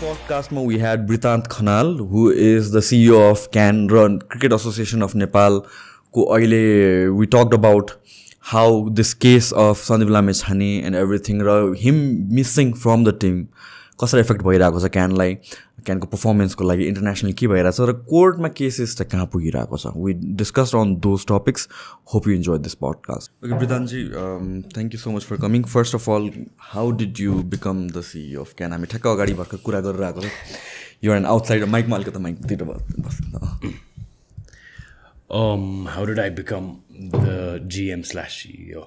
podcast we had Britant Khanal, who is the CEO of Cricket Association of Nepal. We talked about how this case of Sandeep Lamichhane and everything, him missing from the team, कसरी effect भइरहेको छ क्यानलाई, क्यानको पर्फर्मेन्सको लागि international के भइरहेछ र कोर्टमा cases चाहिँ कहाँ पुगिरहेको छ. We discussed on those topics. Hope you enjoy this podcast. Okay Britanji, thank you so much for coming. First of all, how did you become the CEO of CAN? हामी ठ्याक्क अगाडि भर्खर कुरा गरिरहेको छ. You're an outsider. माइकमा अलिकति माइकतिर बस. How did I become the GM/CEO?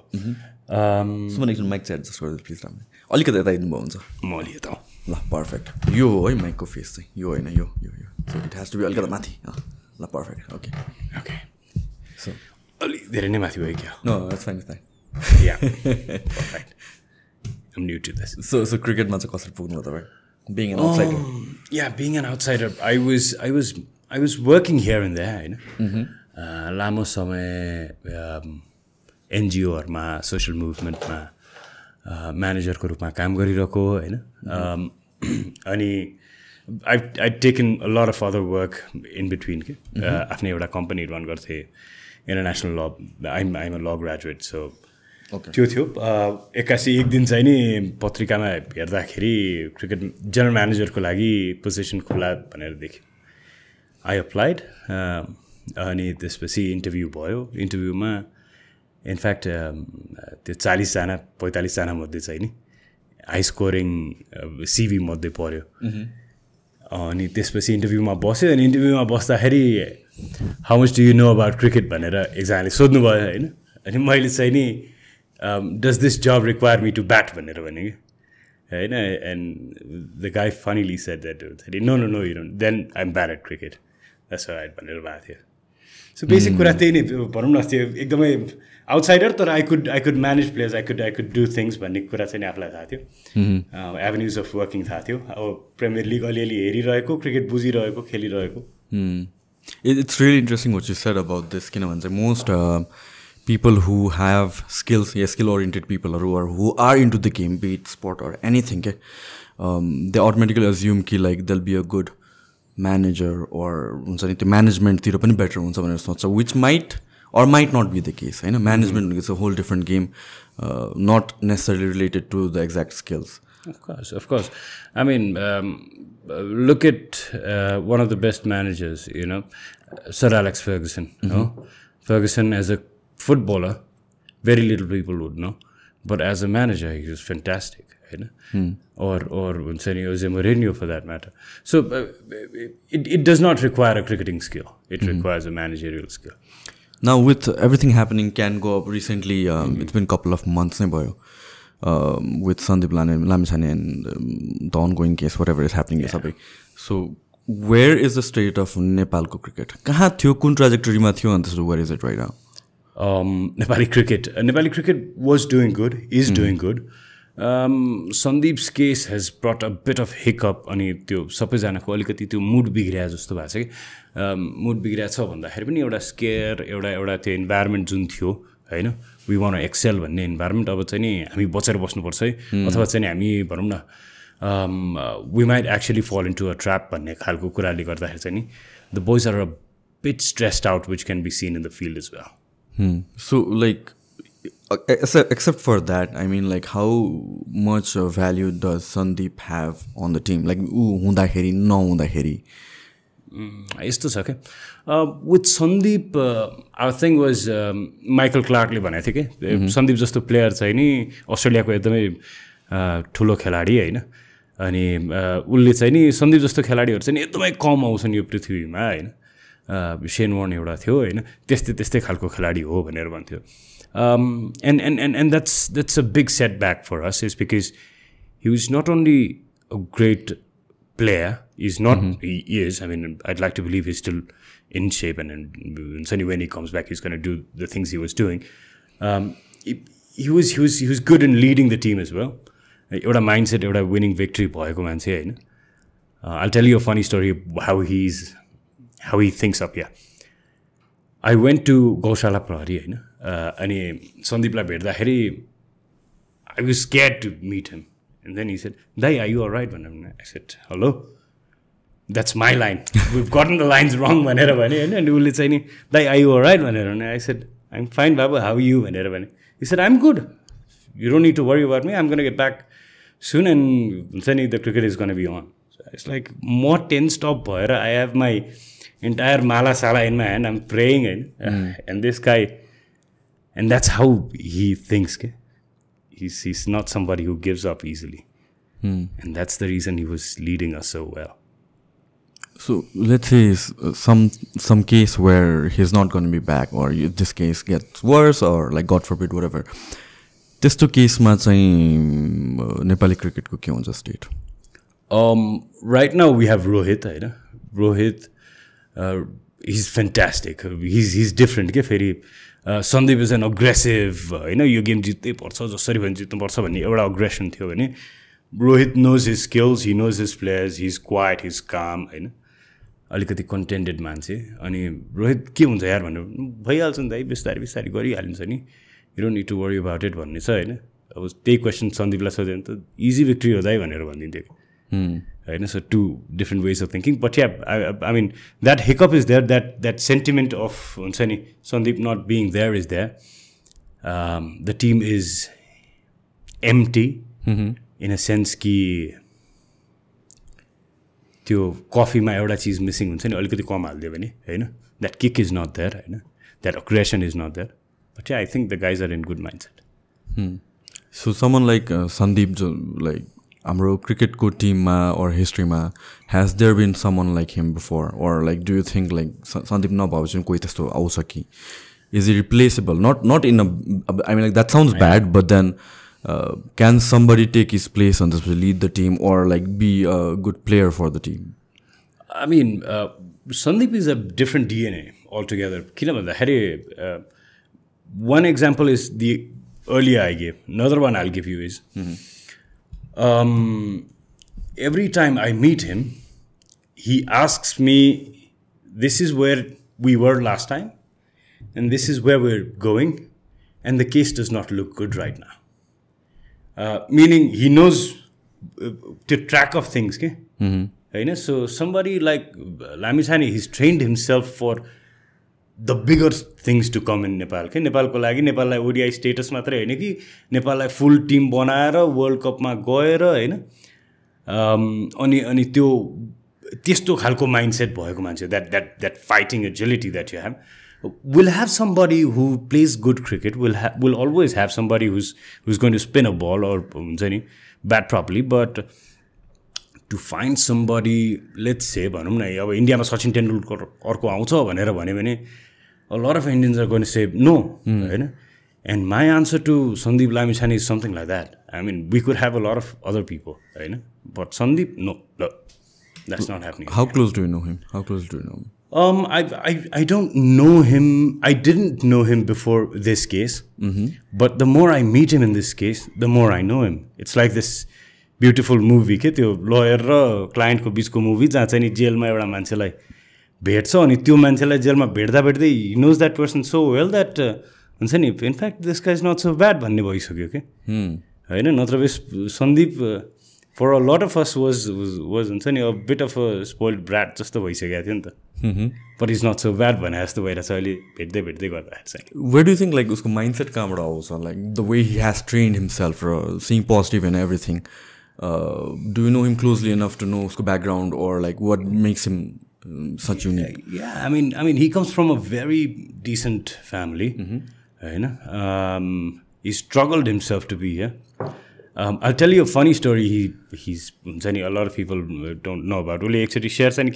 Suman एकछिन mic चाहिँ एडजस्ट गरिदिनु प्लिज. राम्रो अलिकति यता हिँड्नुभयो हुन्छ. म अलि यता ल पर्फेक्ट. यो हो है माइकको फेस चाहिँ, यो होइन यो यो यो so it has to be अलिकति माथि. ल पर्फेक्ट. ओके ओके सो अलि धेरै नै माथि भयो क्या? No that's fine fine. Yeah perfect. I'm new to this. So क्रिकेटमा चाहिँ कसरी पुग्नु तपाईँ? Being an outsider. Yeah being an outsider. I was working here and there, होइन. लामो समय एनजिओहरूमा, सोसल मुभमेन्टमा म्यानेजरको रूपमा काम गरिरहेको होइन. अनि I taken a lot of other work in between के. आफ्नै एउटा कम्पनी रन गर्थेँ, इन्टरनेसनल ल. आइम अ ल ग्रेजुएट. सो त्यो थियो. एक्कासी एक दिन चाहिँ नि पत्रिकामा हेर्दाखेरि क्रिकेट जेनरल म्यानेजरको लागि पोजिसन खुला भनेर देखेँ. I applied. अनि त्यसपछि इन्टरभ्यू भयो. इन्टरभ्यूमा इनफ्याक्ट त्यो 40जना 45जना मध्ये चाहिँ नि हाई स्कोरिङ सिभी मध्ये पऱ्यो. अनि त्यसपछि इन्टरभ्यूमा बस्यो. अनि इन्टरभ्यूमा बस्दाखेरि how much do you know about cricket भनेर एकजनाले सोध्नुभयो होइन. अनि मैले चाहिँ नि does this job require me to bat भनेर भने कि होइन. And the guy funnily said that no no no you don't, then I am bad at cricket, that's right भनेर भएको थियो. सो बेसिक कुरा त्यही नै भनौँ न. त्यो एकदमै आउटसाइडर, तर I could manage players, I could do things भन्ने कुरा चाहिँ नि आफूलाई थाहा थियो. एभेन्युज अफ वर्किङ थाहा थियो. अब प्रिमियर लिग अलिअलि हेरिरहेको, क्रिकेट बुझिरहेको, खेलिरहेको. It's really interesting what you said about this. किनभने चाहिँ most people who have skills, skill oriented people, or who are into the game, be it sport or anything, they automatically assume ki like they'll be a good manager or management tira pani better huncha bhanera sochcha, which might or might not be the case. Management is a whole different game, not necessarily related to the exact skills. Of course. I mean, look at one of the best managers, Sir Alex Ferguson. Ferguson as a footballer, very little people would know, but as a manager, he was fantastic. Or Jose Mourinho for that matter. So it does not require a cricketing skill. It requires a managerial skill. Now with everything happening, can go up recently, it's been a couple of months with Sandeep Lamichhane and the ongoing case, whatever is happening. Yeah. So where is the state of Nepal cricket? Kaha thyo, kun trajectory ma thyo, and where is it right now? Nepali cricket was doing good, is doing good. Sandeep's case has brought a bit of hiccup. अनि त्यो सबैजनाको अलिकति त्यो mood बिग्रिया जस्तो भएको छ कि. Mood बिग्रिया छ भन्दाखेरि पनि एउटा स्केयर, एउटा त्यो इन्भाइरोमेन्ट जुन थियो होइन, वी वान टु एक्सेल भन्ने इन्भाइरोमेन्ट, अब चाहिँ नि हामी बचेर बस्नुपर्छ है, अथवा चाहिँ नि हामी भनौँ न we might actually fall into a trap भन्ने खालको कुराले गर्दाखेरि चाहिँ नि the boys are a bit stressed out, which can be seen in the field as well. So like except for that, I mean, like how much value does Sandeep have on the team? Like hundakeri nahundakeri. यस्तो छ क्या with Sandeep. Our thing was Michael Clarkले भनेको थियो कि सन्दीप जस्तो player चाहिँ नि अस्ट्रेलियाको एकदमै ठुलो खेलाडी होइन. अनि उसले चाहिँ नि सन्दीप जस्तो खेलाडीहरू चाहिँ एकदमै कम आउँछन् यो पृथ्वीमा होइन. शेन वार्न एउटा थियो होइन, त्यस्तै खालको खेलाडी हो भनेर भन्थ्यो. And that's a big setback for us, is because he was not only a great player, he is, I mean, I'd like to believe he's still in shape, and when he comes back he's going to do the things he was doing. He was good in leading the team as well. एउटा mindset, एउटा winning victory भएको मान्छे होइन. I'll tell you a funny story how he thinks up here. I went to Gaushala Prahari होइन. अनि सन्दीपलाई भेट्दाखेरि I was scared to meet him. And then he said, Dai, are you all right? I said, hello? That's my line. We've gotten the lines wrong. And he said, Dai, are you all right? I said, I'm fine, Baba. How are you? He said, I'm good. You don't need to worry about me. I'm going to get back soon and the cricket is going to be on. So it's like, more 10 stop. I have my entire mala sala in my hand. I'm praying. And this guy, and that's how he thinks. He's not somebody who gives up easily. And that's the reason he was leading us so well. So let's say some case where he's not going to be back, or this case gets worse, or like God forbid, whatever. Testo case ma chahi Nepali cricket ko ke huncha state? Right now we have Rohit, right? Rohit, he's fantastic. He's different. Sandeep is an aggressive, यो game जित्नै पर्छ जसरी पनि जित्नु पर्छ भन्ने एउटा aggression थियो भने Rohit knows his skills, he knows his players, he's quiet, he's calm, हैन अलिकति contented मान्छे अनि रोहित के हुन्छ यार भन्नु भइहाल्छ नि दाइ बिस्तारै बिस्तारै गरिहालिन्छ नि you don't need to worry about it भन्ने छ हैन अब त्यही क्वेशन सन्दीपलाई सोधे भने त इजी भिक्ट्री हो दाइ भनेर भनिदिन्थ्यो हैन so two different ways of thinking but yeah I mean that hiccup is there that sentiment of हुन्छ नि Sandeep not being there is there the team is empty in a sense कि त्यो कफीमा एउटा चीज मिसिङ हुन्छ नि अलिकति कम हाल्दियो भने हैन that kick is not there हैन that aggression is not there but yeah I think the guys are in good mindset so someone like Sandeep jo like हाम्रो cricket को team ma or history ma has there been someone like him before or like do you think like Sandeep नभएपछि कोही त्यस्तो आउँछ कि is he replaceable not in a I mean like that sounds bad but then can somebody take his place on this to lead the team or like be a good player for the team? I mean Sandeep is a different DNA altogether. One example is the earlier I gave. Another one I'll give you is every time I meet him, he asks me, this is where we were last time, and this is where we're going, and the case does not look good right now. Meaning he knows to track of things. So somebody like Lamichhane, he's trained himself for the bigger things to come in Nepal. Nepal ko lagi Nepal lai ODI status matra haina ki Nepal lai full team बनाएर World Cup ma गएर हैन अनि त्यो त्यस्तो खालको mindset भएको मान्छे that fighting agility that you have will have somebody who plays good cricket will always have somebody who's going to spin a ball or हुन्छ नि bat properly but to find somebody let's say भनौं न अब इन्डियामा सचिन तेन्दुलकर अर्को आउँछ भनेर भन्यो भने a lot of Indians are going to say no हैन and my answer to Sandeep Lamichhane is something like that. I mean we could have a lot of other people हैन but Sandeep no that's not happening. How close do you know him? I don't know him. I didn't know him before this case. But the more I meet him in this case, the more I know him. It's like this beautiful movie के त्यो lawyer र client को बीचको movie जहाँ चाहिँ नि जेलमा एउटा मान्छेलाई भेट्छ अनि त्यो मान्छेलाई जेलमा भेट्दा भेट्दै he knows that person so well that हुन्छ नि in fact this guy is not so bad भन्ने भइसक्यो के हैन नत्र Sandeep for a lot of us was हुन्छ नि a bit of a spoiled brat जस्तो भइसक्यो थियो नि त but he's not so bad भने जस्तो भइरहेछ अहिले भेट्दै गर्दा चाहिँ. Where do you think like उसको mindset कहाँबाट आउँछ like the way he has trained himself seeing positive and everything do you know him closely enough to know उसको background or like what makes him such unique? Yeah, I mean he comes from a very decent family हैन he struggled himself to be here. I'll tell you a funny story. He's a lot of people don't know about. Really, actually, shares and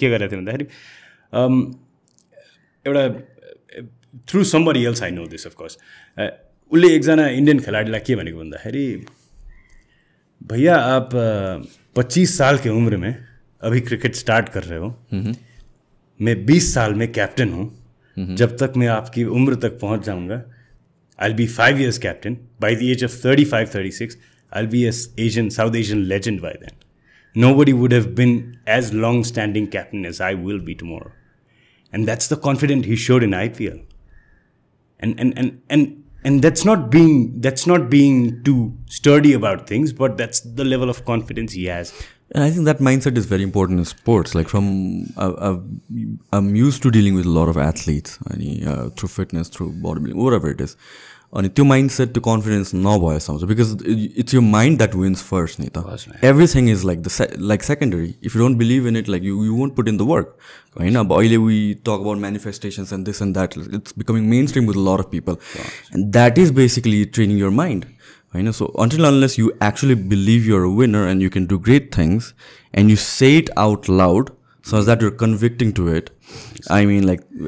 through somebody else I know this of course. उले एकजना Indian खिलाडीलाई के भनेको भन्दाखेरि भैया आप 25 साल के उम्र में अभी क्रिकेट स्टार्ट कर रहे हो मैं 20 साल में कैप्टन हूँ जब तक मैं आपकी उम्र तक पहुँच जाऊँगा I'll be 5 years captain. By the age of 35, 36, I'll be a South Asian legend by then. Nobody would have been as long-standing captain as I will be tomorrow. And that's the confidence he showed in IPL. And And that's not being too sturdy about things, but that's the level of confidence he has. And I think that mindset is very important in sports. Like I'm used to dealing with a lot of athletes, through fitness, through bodybuilding, whatever it is. And your mindset to confidence because it's your mind that wins first, Nita. Everything is like secondary. If you don't believe in it, like you won't put in the work. We talk about manifestations and this and that. It's becoming mainstream with a lot of people, and that is basically training your mind. So until unless you actually believe you're a winner and you can do great things, and you say it out loud, so as that you're convicting to it,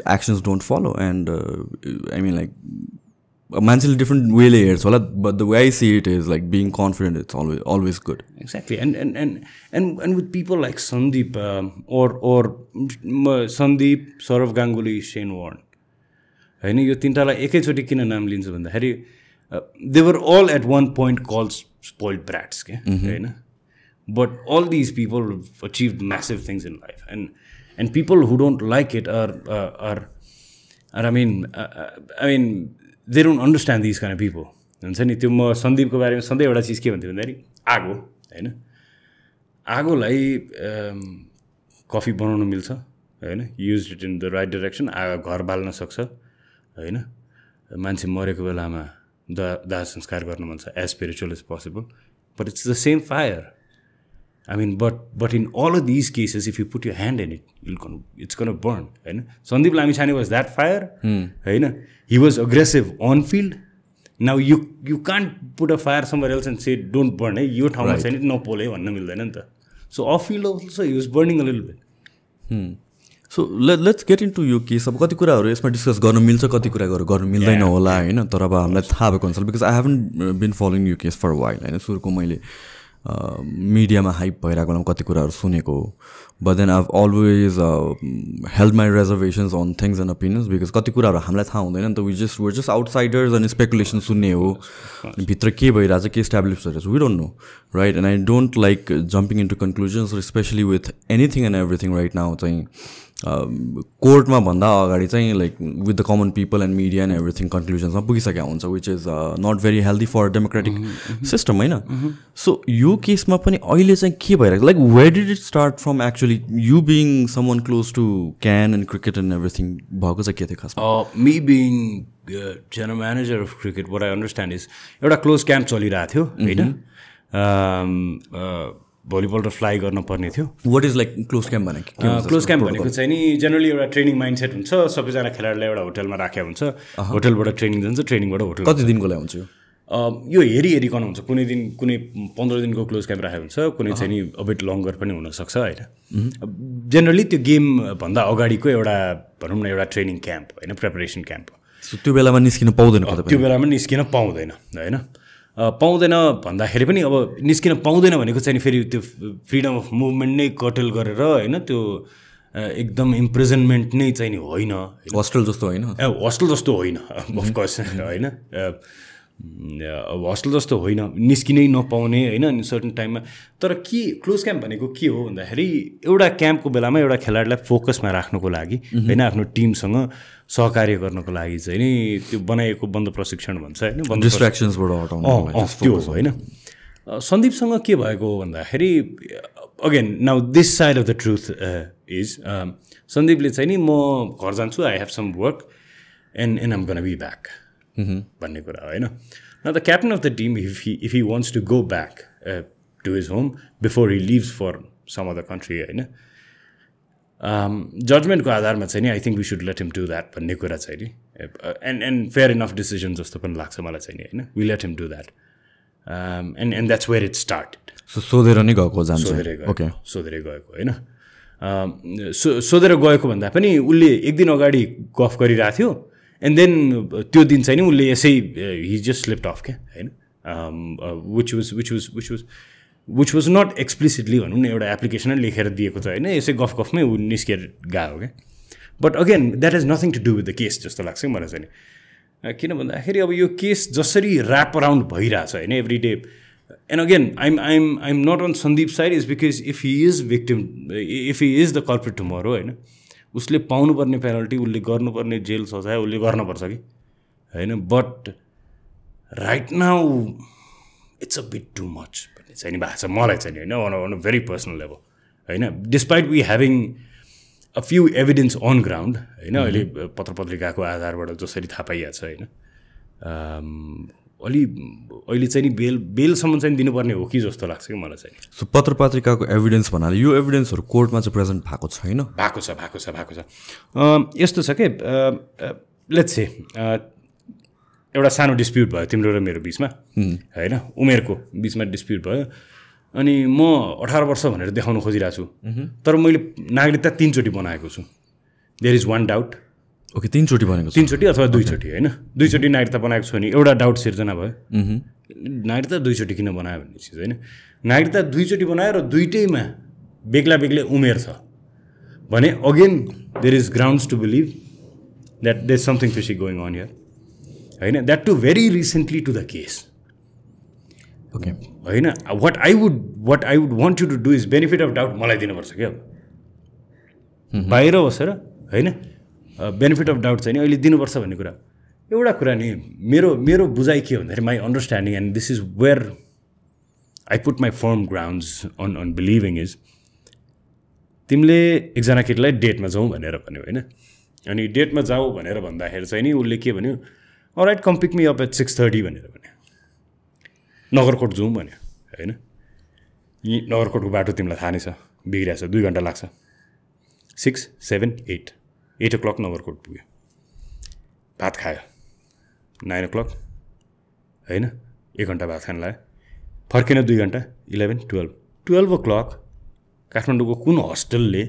actions don't follow. And a man's different way layers, but the way I see it is like being confident. It's always good. Exactly, and with people like Sandeep or Sandeep, Saurav Ganguly, Shane Warne, यो तीनटालाई एकैचोटि किन नाम लिन्छु भन्दाखेरि they were all at one point called spoiled brats, but all these people have achieved massive things in life, and people who don't like it are they don't understand these kind of people. हुन्छ नि त्यो म सन्दीपको बारेमा सधैँ एउटा चिज के भन्थ्यो भन्दाखेरि आगो हैन, आगोलाई कफी बनाउन मिल्छ हैन, use it in the right direction, घर बाल्न सक्छ हैन, मान्छे मरेको बेलामा दाह संस्कार गर्न मन छ as spiritual as possible, but it's the same fire. But in all of these cases, if you put your hand in it, it's gonna burn. Right? Sandeep Lamichhane was that fire. Right? He was aggressive on field. Now you can't put a fire somewhere else and say don't burn. Your ठाउँमा छैन न पोले भन्न मिल्दैन नि त. So off field also he was burning a little bit. So let's get into your case. अब कति कुराहरु यसमा डिस्कस गर्न मिल्छ, कति कुराहरु गर्न मिल्दैन होला हैन, तर अब हामीलाई थाहा भएको अनुसार, because I haven't been following your case for a while हैन, सुरुको मैले मिडियामा हाइप भइरहेको बेलामा कति कुराहरु सुनेको, but then I've always held my reservations on things and opinions because कति कुराहरु हामीलाई थाहा हुँदैन नि त. we're just outsiders and speculation सुन्ने हो, भित्र के भइरहेछ, के एस्टाब्लिश भइरहेछ, we don't know, right? And I don't like jumping into conclusions, especially with anything and everything right now. चाहिँ कोर्टमा भन्दा अगाडि चाहिँ like with the common people and media and everything कन्क्लुजन्समा पुगिसकेको हुन्छ, which is not very healthy for democratic system होइन. So यो केसमा पनि अहिले चाहिँ के भइरहेको, like where did it start from actually you being someone close to CAN and cricket and everything भएको चाहिँ के थियो खासमा? Me being general manager of cricket, what I understand is एउटा क्लोज क्याम्प चलिरहेको थियो होइन, भोलिपल्ट फ्लाइ गर्न पर्ने थियो. What is like close camp भनेको? क्लोज क्याम्प भनेको चाहिँ नि जेनरली एउटा ट्रेनिङ माइन्डसेट हुन्छ, सबैजना खेलाडीलाई एउटा होटलमा राखेको हुन्छ, होटलबाट ट्रेनिङ जान्छ, ट्रेनिङबाट होटल. कति दिनको लागि हुन्छ यो? हेरिकन हुन्छ, कुनै दिन कुनै 15 दिनको क्लोज क्याम्प राखेको हुन्छ, कुनै चाहिँ नि अबिट लङ्गर पनि हुनसक्छ होइन. जेनरली त्यो गेम भन्दा अगाडिको एउटा भनौँ न एउटा ट्रेनिङ क्याम्प होइन, प्रिपरेसन क्याम्प. त्यो बेलामा निस्किन पाउँदैन? त्यो बेलामा निस्किन पाउँदैन होइन. पाउँदैन भन्दाखेरि पनि अब निस्किन पाउँदैन भनेको चाहिँ फेरि त्यो फ्रिडम अफ मुभमेन्ट नै कटेल गरेर होइन, त्यो एकदम इम्प्रिजनमेन्ट नै चाहिँ नि होइन, होस्टेल जस्तो होइन, होस्टेल जस्तो होइन अफकोर्स होइन, होस्टेल जस्तो होइन, निस्किनै नपाउने होइन अनि सर्टन टाइममा. तर के क्लोज क्याम्प भनेको के हो भन्दाखेरि एउटा क्याम्पको बेलामा एउटा खेलाडीलाई फोकसमा राख्नको लागि होइन, आफ्नो टिमसँग सहकार्य गर्नको लागि चाहिँ नि त्यो बनाइएको बन्द प्रशिक्षण भन्छ होइन, डिस्ट्र्याक्सन्सबाट हटाउनु त्यो होइन. सन्दीपसँग के भएको हो भन्दाखेरि again now this side of the truth is सन्दीपले चाहिँ नि म घर जान्छु, I have some work and I'm gonna be back भन्ने कुरा होइन. Now the captain of the team if he wants to go back to his home before he leaves for some other country होइन, जजमेन्टको आधारमा चाहिँ नि I think we should let him do that भन्ने कुरा चाहिँ नि, एन्ड फेयर इनफ डिसिजन जस्तो पनि लाग्छ मलाई चाहिँ नि होइन. We let him do that and that's where it started. सोधेर नै गएको जान्छ, सोधेरै गएको होइन. सोधेर गएको भन्दा पनि उसले एक दिन अगाडि गफ गरिरहेको थियो, एन्ड देन त्यो दिन चाहिँ नि उसले यसै हि जस्ट स्लिप्ड अफ क्या होइन, विच वाज नट एक्सप्लिसिटली भनौँ न एउटा एप्लिकेसनै लेखेर दिएको छ होइन, यसै गफमै ऊ निस्केर गयो क्या. But again that has nothing to do with the case जस्तो लाग्छ मलाई चाहिँ नि, किन भन्दाखेरि अब यो केस जसरी ऱ्याप अराउन्ड भइरहेछ होइन every day. And again I'm not on Sandeep side is because if he is victim, if he is the culprit tomorrow होइन, उसले पाउनुपर्ने पेनल्टी, उसले गर्नुपर्ने जेल सजाय उसले गर्नुपर्छ कि होइन. But right now it's a bit too much भन्ने चाहिँ नि भएको छ मलाई चाहिँ नि होइन on a very personal level होइन despite we having a few evidence on ground होइन अहिले पत्र पत्रिकाको आधारबाट जसरी थाहा पाइहाल्छ होइन अहिले चाहिँ नि बेलसम्म चाहिँ दिनुपर्ने हो कि जस्तो लाग्छ कि मलाई चाहिँ सो पत्र पत्रिकाको एभिडेन्स भन्नाले यो एभिडेन्सहरू कोर्टमा चाहिँ प्रेजेन्ट भएको छैन भएको छ यस्तो छ कि लेट्स से एउटा सानो डिस्प्युट भयो तिम्रो र मेरो बिचमा होइन उमेरको बिचमा डिस्प्युट भयो अनि म 18 वर्ष भनेर देखाउन खोजिरहेको छु तर मैले नागरिकता 3 चोटि बनाएको छु there is one doubt okay 3 चोटि बनाएको 3 चोटि अथवा 2 चोटि होइन 2 चोटि नागरिकता बनाएको छु नि एउटा डाउट सिर्जना भयो नागरिकता 2 चोटि किन बनायो भन्ने चिज होइन नागरिकता 2 चोटि बनायो र दुईटैमा बेग्ला बेग्लै उमेर छ भने again there is grounds to believe that there is something fishy going on here होइन that to very recently to the case okay होइन what I would want you to do is benefit of doubt मलाई दिनुपर्छ क्या बाहिर बसेर होइन benefit of doubt चाहिँ नि अहिले दिनुपर्छ भन्ने कुरा एउटा कुरा नि मेरो बुझाइ के भन्दाखेरि my understanding and this is where I put my firm grounds on believing is तिमीले एकजना केटीलाई डेटमा जाउँ भनेर भन्यो होइन अनि डेटमा जाऊ भनेर भन्दाखेरि चाहिँ नि उसले के भन्यो alright come pick me up at 6:30 भनेर भन्यो नगरकोट जाउँ भन्यो होइन यी नगरकोटको बाटो तिमीलाई थाहा नै छ बिग्रिएको छ 2 घन्टा लाग्छ 6, 7, 8 o'clock नगरकोट पुग्यो भात खायो 9 o'clock होइन 1 घन्टा भात खान लाग्यो फर्केन 2 घन्टा 11, 12 o'clock काठमाडौँको कुन हस्टेलले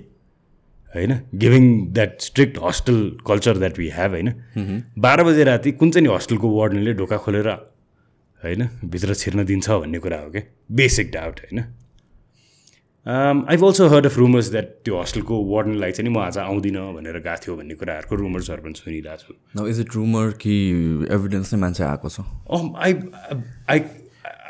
होइन giving that strict hostel culture that we have होइन 12 बजे राति कुन चाहिँ नि हस्टेलको वार्डनले ढोका खोलेर होइन भित्र छिर्न दिन्छ भन्ने कुरा हो क्या बेसिक डाउट होइन I've also heard of rumours that त्यो हस्टेलको वार्डनलाई चाहिँ नि म आज आउँदिनँ भनेर गएको थियो भन्ने कुराहरूको रुमर्सहरू पनि सुनिरहेको छु नाउ इज इट रुमर कि एभिडेन्स नै मान्छे आएको छ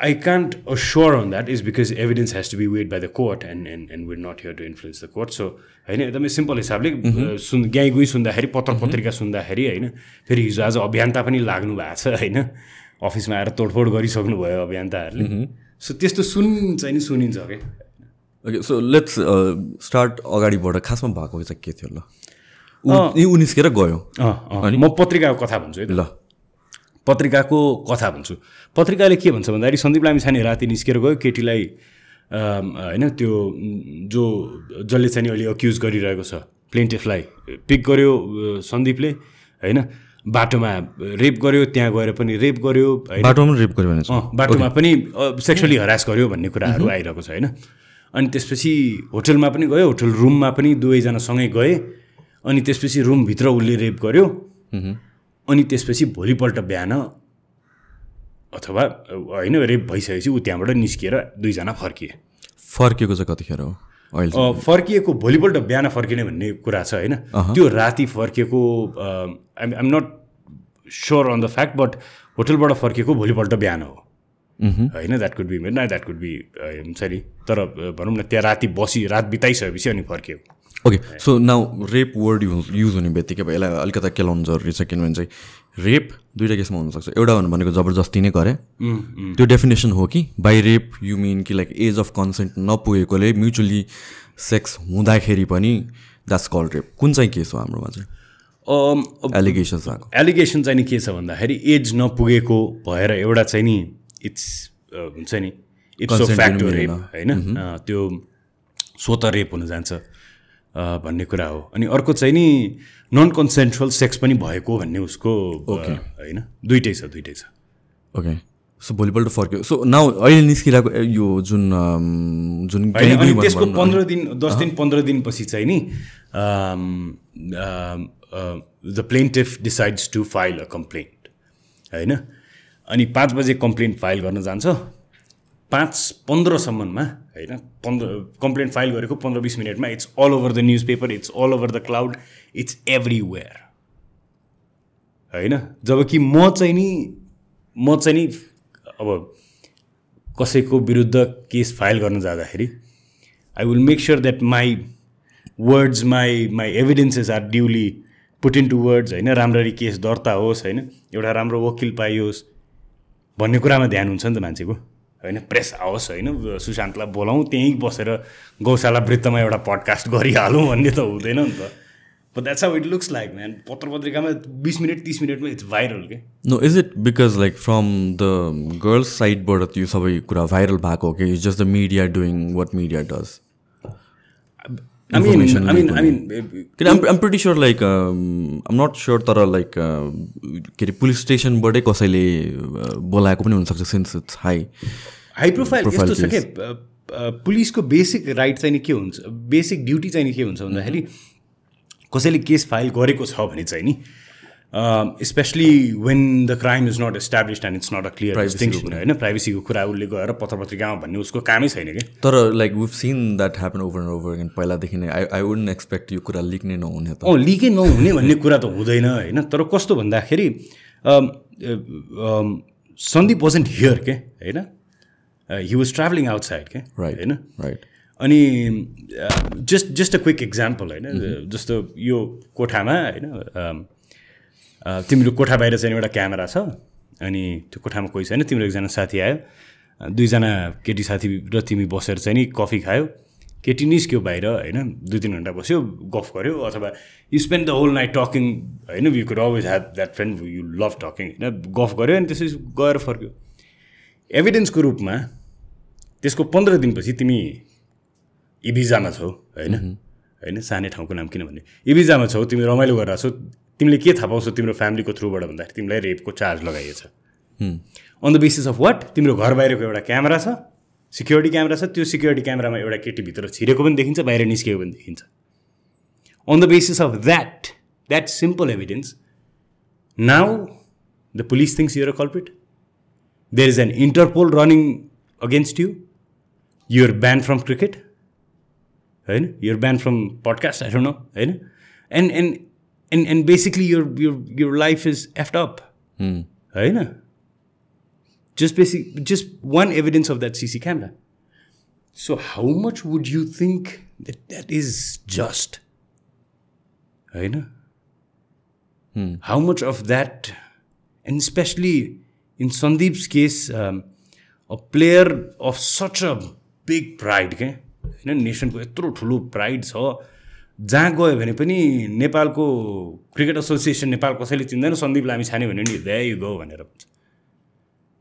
I can't assure on that is because evidence has to be weighed by the court and we're not here to influence the court. So होइन एकदमै सिम्पल हिसाबले गाई गुई सुन्दाखेरि पत्र पत्रिका सुन्दाखेरि होइन फेरि हिजो आज अभियन्ता पनि लाग्नु भएको छ होइन अफिसमा आएर तोडफोड गरिसक्नु भयो अभियन्ताहरूले सो त्यस्तो चाहिँ नि सुनिन्छ क्या ओके सो लेट्स स्टार्ट अगाडिबाट खासमा भएको चाहिँ के थियो ल ऊ निस्केर गयो म पत्रिकाको कथा भन्छु है ल पत्रिकाको कथा भन्छु पत्रिकाले के भन्छ भन्दाखेरि सन्दीप लामिछाने राति निस्केर गयो केटीलाई होइन त्यो जसले चाहिँ अहिले अक्युज गरिरहेको छ प्लेन्टिफलाई पिक गर्यो सन्दीपले होइन बाटोमा रेप गर्यो त्यहाँ गएर पनि रेप गर्यो बाटोमा रेप गर्यो भने बाटोमा पनि सेक्सुअली हरास गर्यो भन्ने कुराहरू आइरहेको छ होइन अनि त्यसपछि होटलमा पनि गयो होटल रुममा पनि दुवैजना सँगै गए अनि त्यसपछि रुमभित्र उसले रेप गर्यो अनि त्यसपछि भोलिपल्ट बिहान अथवा होइन रेप भइसकेपछि ऊ त्यहाँबाट निस्किएर 2 जना फर्किएको चाहिँ कतिखेर हो फर्किएको भोलिपल्ट बिहान फर्किने भन्ने कुरा छ होइन त्यो राति फर्किएको I'm not sure on the fact but होटलबाट फर्किएको भोलिपल्ट बिहान हो होइन that could be that could be sorry तर भनौँ न त्यहाँ रात बिताइसकेपछि अनि फर्किएको okay so now rape word use हुने बित्तिकै यसलाई अलिकति केलाउनु जरुरी छ किनभने चाहिँ रेप दुईवटा केसमा हुनसक्छ एउटा भनेको जबरजस्ती नै गरे त्यो डेफिनेसन हो कि बाई रेप यु मिन कि लाइक एज अफ कन्सेन्ट नपुगेकोले म्युचुअली सेक्स हुँदाखेरि पनि द्याट्स कल्ड रेप कुन चाहिँ केस हो हाम्रोमा चाहिँ एलिगेसन चाहिँ नि के छ भन्दाखेरि एज नपुगेको भएर एउटा चाहिँ नि इट्स हुन्छ नि इट्स अ फ्याक्ट रेप होइन त्यो स्वतः रेप हुन जान्छ भन्ने कुरा हो अनि अर्को चाहिँ नि नन कन्सेन्ट्रुअल सेक्स पनि भएको भन्ने उसको होइन दुइटै छ ओके सो भोलिपल्ट फर्क्यो सो नाउ अहिले निस्किरहेको यो जुन त्यसको 10 दिन 15 दिनपछि चाहिँ नि the plaintiff decides to file a complaint होइन अनि 5 बजे कम्प्लेन्ट फाइल गर्न जान्छ 5:15 सम्ममा होइन कम्प्लेन्ट फाइल गरेको 15-20 मिनटमा it's all over the newspaper it's all over the cloud it's everywhere होइन जबकि म चाहिँ नि अब कसैको विरुद्ध केस फाइल गर्न जाँदाखेरि I will make sure that my words my evidences are duly put into words होइन राम्ररी केस दर्ता होस् होइन एउटा राम्रो वकिल पाइयोस् भन्ने कुरामा ध्यान हुन्छ नि त मान्छेको होइन प्रेस आओस् होइन सुशान्तलाई बोलाउँ त्यहीँ बसेर गौशाला वृत्तमा एउटा पडकास्ट गरिहालौँ भन्ने त हुँदैन नि त but that's how it looks like man पत्र पत्रिकामा 20 मिनट 30 मिनटमा इट्स भाइरल के no is it because like from the girls साइडबाट यो सबै कुरा भाइरल भएको हो कि it's just the media doing what media does I mean, I'm pretty sure like I'm not sure तर like के अरे पुलिस स्टेसनबाटै कसैले बोलाएको पनि हुनसक्छ सिन्स इट्स हाई प्रोफाइल यस्तो छ के पुलिसको बेसिक राइट चाहिँ नि के हुन्छ बेसिक ड्युटी चाहिँ नि के हुन्छ भन्दाखेरि कसैले केस फाइल गरेको छ भने चाहिँ नि specially when the crime is not established and it's not a clear distinction होइन प्राइभेसीको कुरा उसले गएर पत्र पत्रिकामा भन्ने उसको कामै छैन कि तर like we seen that happen over and over again पहिलादेखि नै आई वुडन्ट एक्सपेक्ट यो कुरा लिक नै नहुने त लिकै नहुने भन्ने कुरा त हुँदैन होइन तर कस्तो भन्दाखेरि सन्दीप वाजन्ट हियर के होइन हि वाज ट्राभलिङ आउटसाइड के राइट होइन राइट अनि जस्ट अ क्विक इक्जाम्पल होइन जस्तो यो कोठामा होइन तिम्रो कोठा बाहिर चाहिँ एउटा क्यामेरा छ अनि त्यो कोठामा कोही छैन तिम्रो एकजना साथी आयो दुईजना केटी साथी र तिमी बसेर चाहिँ नि कफी खायो केटी निस्क्यो बाहिर होइन 2-3 घन्टा बस्यो गफ गऱ्यो अथवा you spend the whole night talking होइन you could always have that friend you love talking होइन गफ गऱ्यो अनि त्यसपछि गएर फर्क्यो एभिडेन्सको रूपमा त्यसको 15 दिनपछि तिमी इबिजामा छौ होइन सानै ठाउँको नाम किन भन्ने इबिजामा छौ तिमी रमाइलो गरिरहेको छौ तिमीले के थाहा पाउँछौ तिम्रो फ्यामिलीको थ्रुबाट भन्दाखेरि तिमीलाई रेपको चार्ज लगाइएछ on the basis of what तिम्रो घर बाहिरको एउटा क्यामेरा छ सिक्योरिटी क्यामेरा छ त्यो सिक्योरिटी क्यामेरामा एउटा केटी भित्र छिरेको पनि देखिन्छ बाहिर निस्केको पनि देखिन्छ on the basis of that simple evidence now the police thinks you're a culprit there is an Interpol running against your ban from cricket होइन you're ban from podcast I don't know होइन and basically your life is effed up right just one evidence of that CC camera so how much would you think that is just right how much of that and especially in Sandeep's case a player of such a big pride okay nation ko yatro thulo pride छ जहाँ गयो भने पनि नेपालको cricket association Nepal कसैले चिन्दैन सन्दीप लामिछाने भन्यो नि देयर यु गो भनेर भन्छ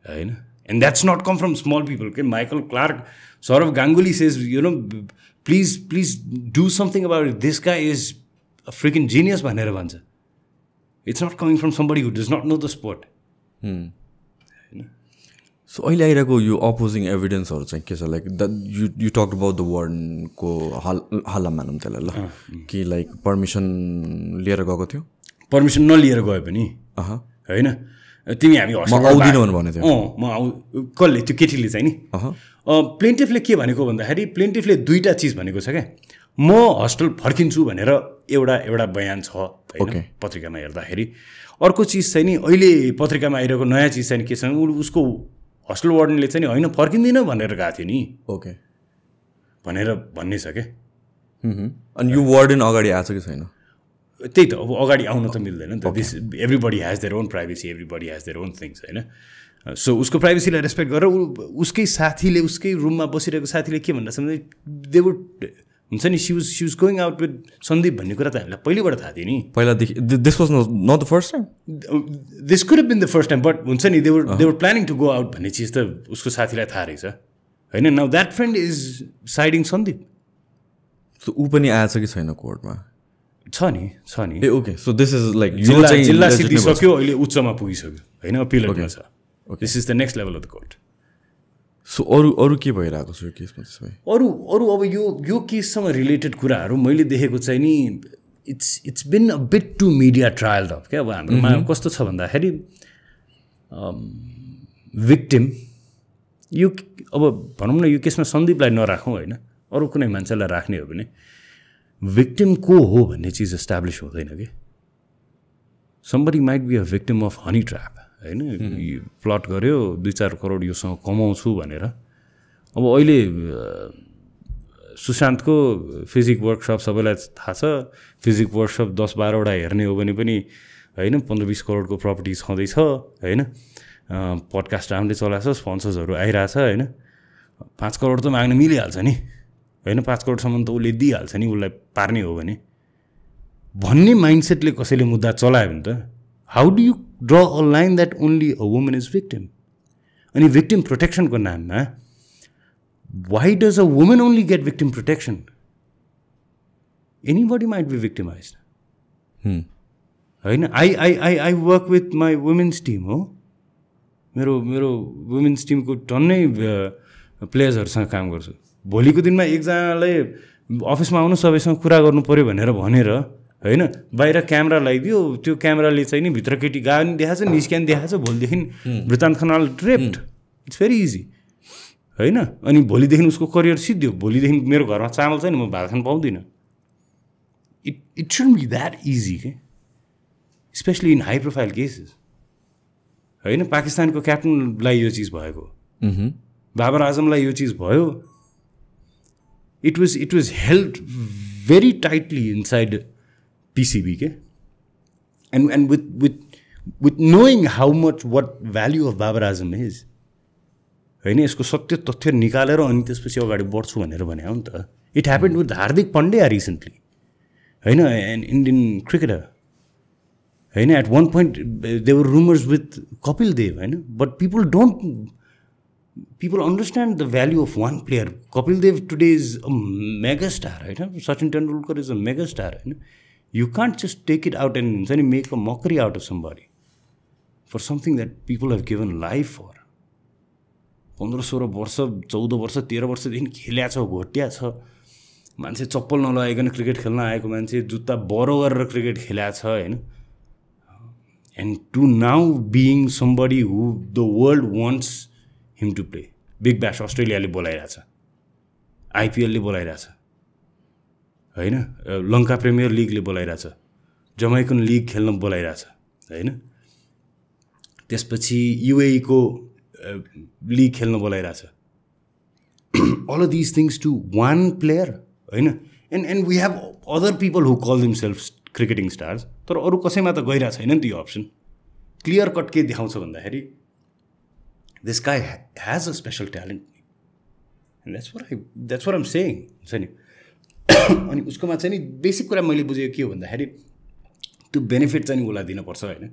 होइन and that's not come from small people के Michael Clarke Sourav Ganguly says you know please do something about this guy is a freaking genius भनेर भन्छ it's not coming from somebody who does not know the sport so अहिले आइरहेको यो opposing एभिडेन्सहरू चाहिँ के छ like you talk about the वार्डनको हल्ला मानौँ त्यसलाई ल कि लाइक पर्मिसन लिएर गएको थियो पर्मिसन नलिएर गयो पनि होइन तिमी हामी आउँदिन भने थियो म कसले त्यो केटीले चाहिँ नि प्लेन्टिफले के भनेको भन्दाखेरि प्लेन्टिफले 2टा चिज भनेको छ क्या म हस्टेल फर्किन्छु भनेर एउटा बयान छ होइन पत्रिकामा हेर्दाखेरि अर्को चिज चाहिँ नि अहिले पत्रिकामा आइरहेको नयाँ चिज चाहिँ के छ उसको हस्टेल वार्डनले चाहिँ होइन फर्किँदैन भनेर गएको थियो नि ओके भनेर भन्ने छ क्या अनि यो वार्डन अगाडि आएको छ कि छैन त्यही त अब अगाडि आउन त मिल्दैन नि त this everybody has their own privacy everybody has their own things होइन सो उसको प्राइभेसीलाई रेस्पेक्ट गरेर उसकै साथीले उसकै रुममा बसिरहेको साथीले के भनिरहेछ भने दे वुड हुन्छ नि she was going out with Sandeep भन्ने कुरा त हामीलाई पहिलेबाट थाहा थियो नि पहिलादेखि this was not the first time this could have been the first time but हुन्छ नि they were planning to go out भन्ने चिज त उसको साथीलाई थाहा रहेछ होइन now that friend is siding Sandeep so ऊ पनि आएछ कि छैन कोर्टमा छ नि ए okay so this is like जिल्ला सिद्धिसक्यो अहिले उच्चमा पुगिसक्यो होइन अपिलमा छ this is the next level of the court so अरू के भइरहेको छ यो केसमा त्यसमा अरू अब यो केससँग रिलेटेड कुराहरू मैले देखेको चाहिँ नि it's been a bit too media trial of क्या अब हाम्रोमा कस्तो छ भन्दाखेरि भिक्टिम यो अब भनौँ न यो केसमा सन्दीपलाई नराखौँ होइन अरू कुनै मान्छेलाई राख्ने हो भने भिक्टिम को हो भन्ने चिज एस्टाब्लिस हुँदैन कि somebody might be a victim of honey trap होइन प्लट गऱ्यो 2-4 करोड योसँग कमाउँछु भनेर अब अहिले सुशान्तको फिजिक वर्कसप सबैलाई थाहा छ फिजिक वर्कसप 10-12 वटा हेर्ने हो भने पनि होइन 15-20 करोडको प्रपर्टी छँदैछ होइन पडकास्ट राम्रले चलाएको छ, स्पोन्सर्सहरू आइरहेछ होइन, 5 करोड त माग्न मिलिहाल्छ नि होइन, 5 करोडसम्म त उसले दिइहाल्छ नि उसलाई पार्ने हो भने भन्ने माइन्डसेटले कसैले मुद्दा चलायो भने त how do you draw a line that only a woman is victim? अनि भिक्टिम प्रोटेक्सनको नाममा why does a woman only get victim protection? Anybody might be victimized होइन. I work with my women's team हो, मेरो women's टिमको टन्नै प्लेयर्सहरूसँग काम गर्छु. भोलिको दिनमा एकजनालाई अफिसमा आउनु सबैसँग कुरा गर्नु पऱ्यो भनेर होइन, बाहिर क्यामेरा लगाइदियो, त्यो क्यामेराले चाहिँ नि भित्र केटी गयो नि देखाएको छ, निस्क्या नि देखाएको छ, भोलिदेखि Britant Khanal raped, it's very easy होइन. अनि भोलिदेखि उसको करियर सिद्धियो, भोलिदेखि मेरो घरमा चामल छ नि म भात खान पाउँदिनँ. It shouldn't be that easy के, specially in high profile cases होइन. पाकिस्तानको क्याप्टनलाई यो चिज भएको, बाबर आजमलाई यो चिज भयो. It was held very tightly inside PCB के, and with knowing how much what value of Babar Azam is होइन, यसको सत्य तथ्य निकालेर अनि त्यसपछि अगाडि बढ्छु भनेर भने हो नि त. It happened with Hardik Pandya recently होइन, एन इन्डियन क्रिकेटर होइन. At one point there were rumours with Kapil Dev होइन, but people understand the value of one player. Kapil Dev today is a mega star होइन, Sachin Tendulkar is a mega star होइन. You can't just take it out and make a mockery out of somebody for something that people have given life for. 15-16 वर्ष 14 वर्ष 13 वर्षदेखि खेल्या छ, घोटिया छ, मान्छे चप्पल नलगाइकन क्रिकेट खेल्न आएको मान्छे जुत्ता बरो गरेर क्रिकेट खेल्या छ होइन. And to now being somebody who the world wants him to play. Big bash अस्ट्रेलियाले बोलाइरहेछ, आइपिएलले बोलाइरहेछ होइन, लङ्का प्रिमियर लिगले बोलाइरहेछ, जमैकन लिग खेल्न बोलाइरहेछ होइन, त्यसपछि युएईको लिग खेल्न बोलाइरहेछ. All of this things to one player होइन. And we have other people who call themselves cricketing stars, तर अरू कसैमा त गइरहेको छैन नि त यो अप्सन. क्लियर कट के देखाउँछ भन्दाखेरि this guy has a special talent, that's what I'm saying हुन्छ नि. अनि उसकोमा चाहिँ नि बेसिक कुरा मैले बुझेको के हो भन्दाखेरि त्यो बेनिफिट चाहिँ नि उसलाई दिनुपर्छ होइन.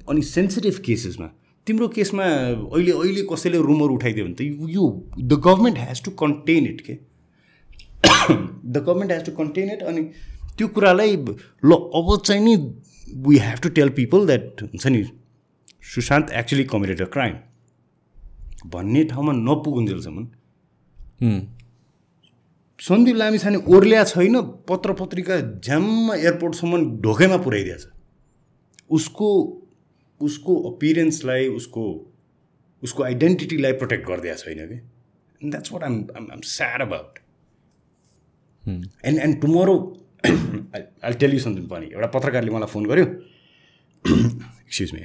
अनि सेन्सिटिभ केसेसमा, तिम्रो केसमा अहिले कसैले रुमर उठाइदियो भने त यो the government has to contain it के, the government has to contain it. अनि त्यो कुरालाई ल अब चाहिँ नि we have to tell people that हुन्छ नि Sushant actually committed a crime भन्ने ठाउँमा नपुगुन्जेलसम्म सन्दीप लामिछाने ओर्ल्या छैन, पत्र पत्रिका झ्याम्म एयरपोर्टसम्म ढोकैमा पुर्याइदिएछ. उसको अपियरेन्सलाई, उसको आइडेन्टिटीलाई प्रोटेक्ट गरिदिएको छैन कि. And that's what I'm sad about. And tomorrow I tell you something पनि. एउटा पत्रकारले मलाई फोन गर्यो, एक्सक्युज मी,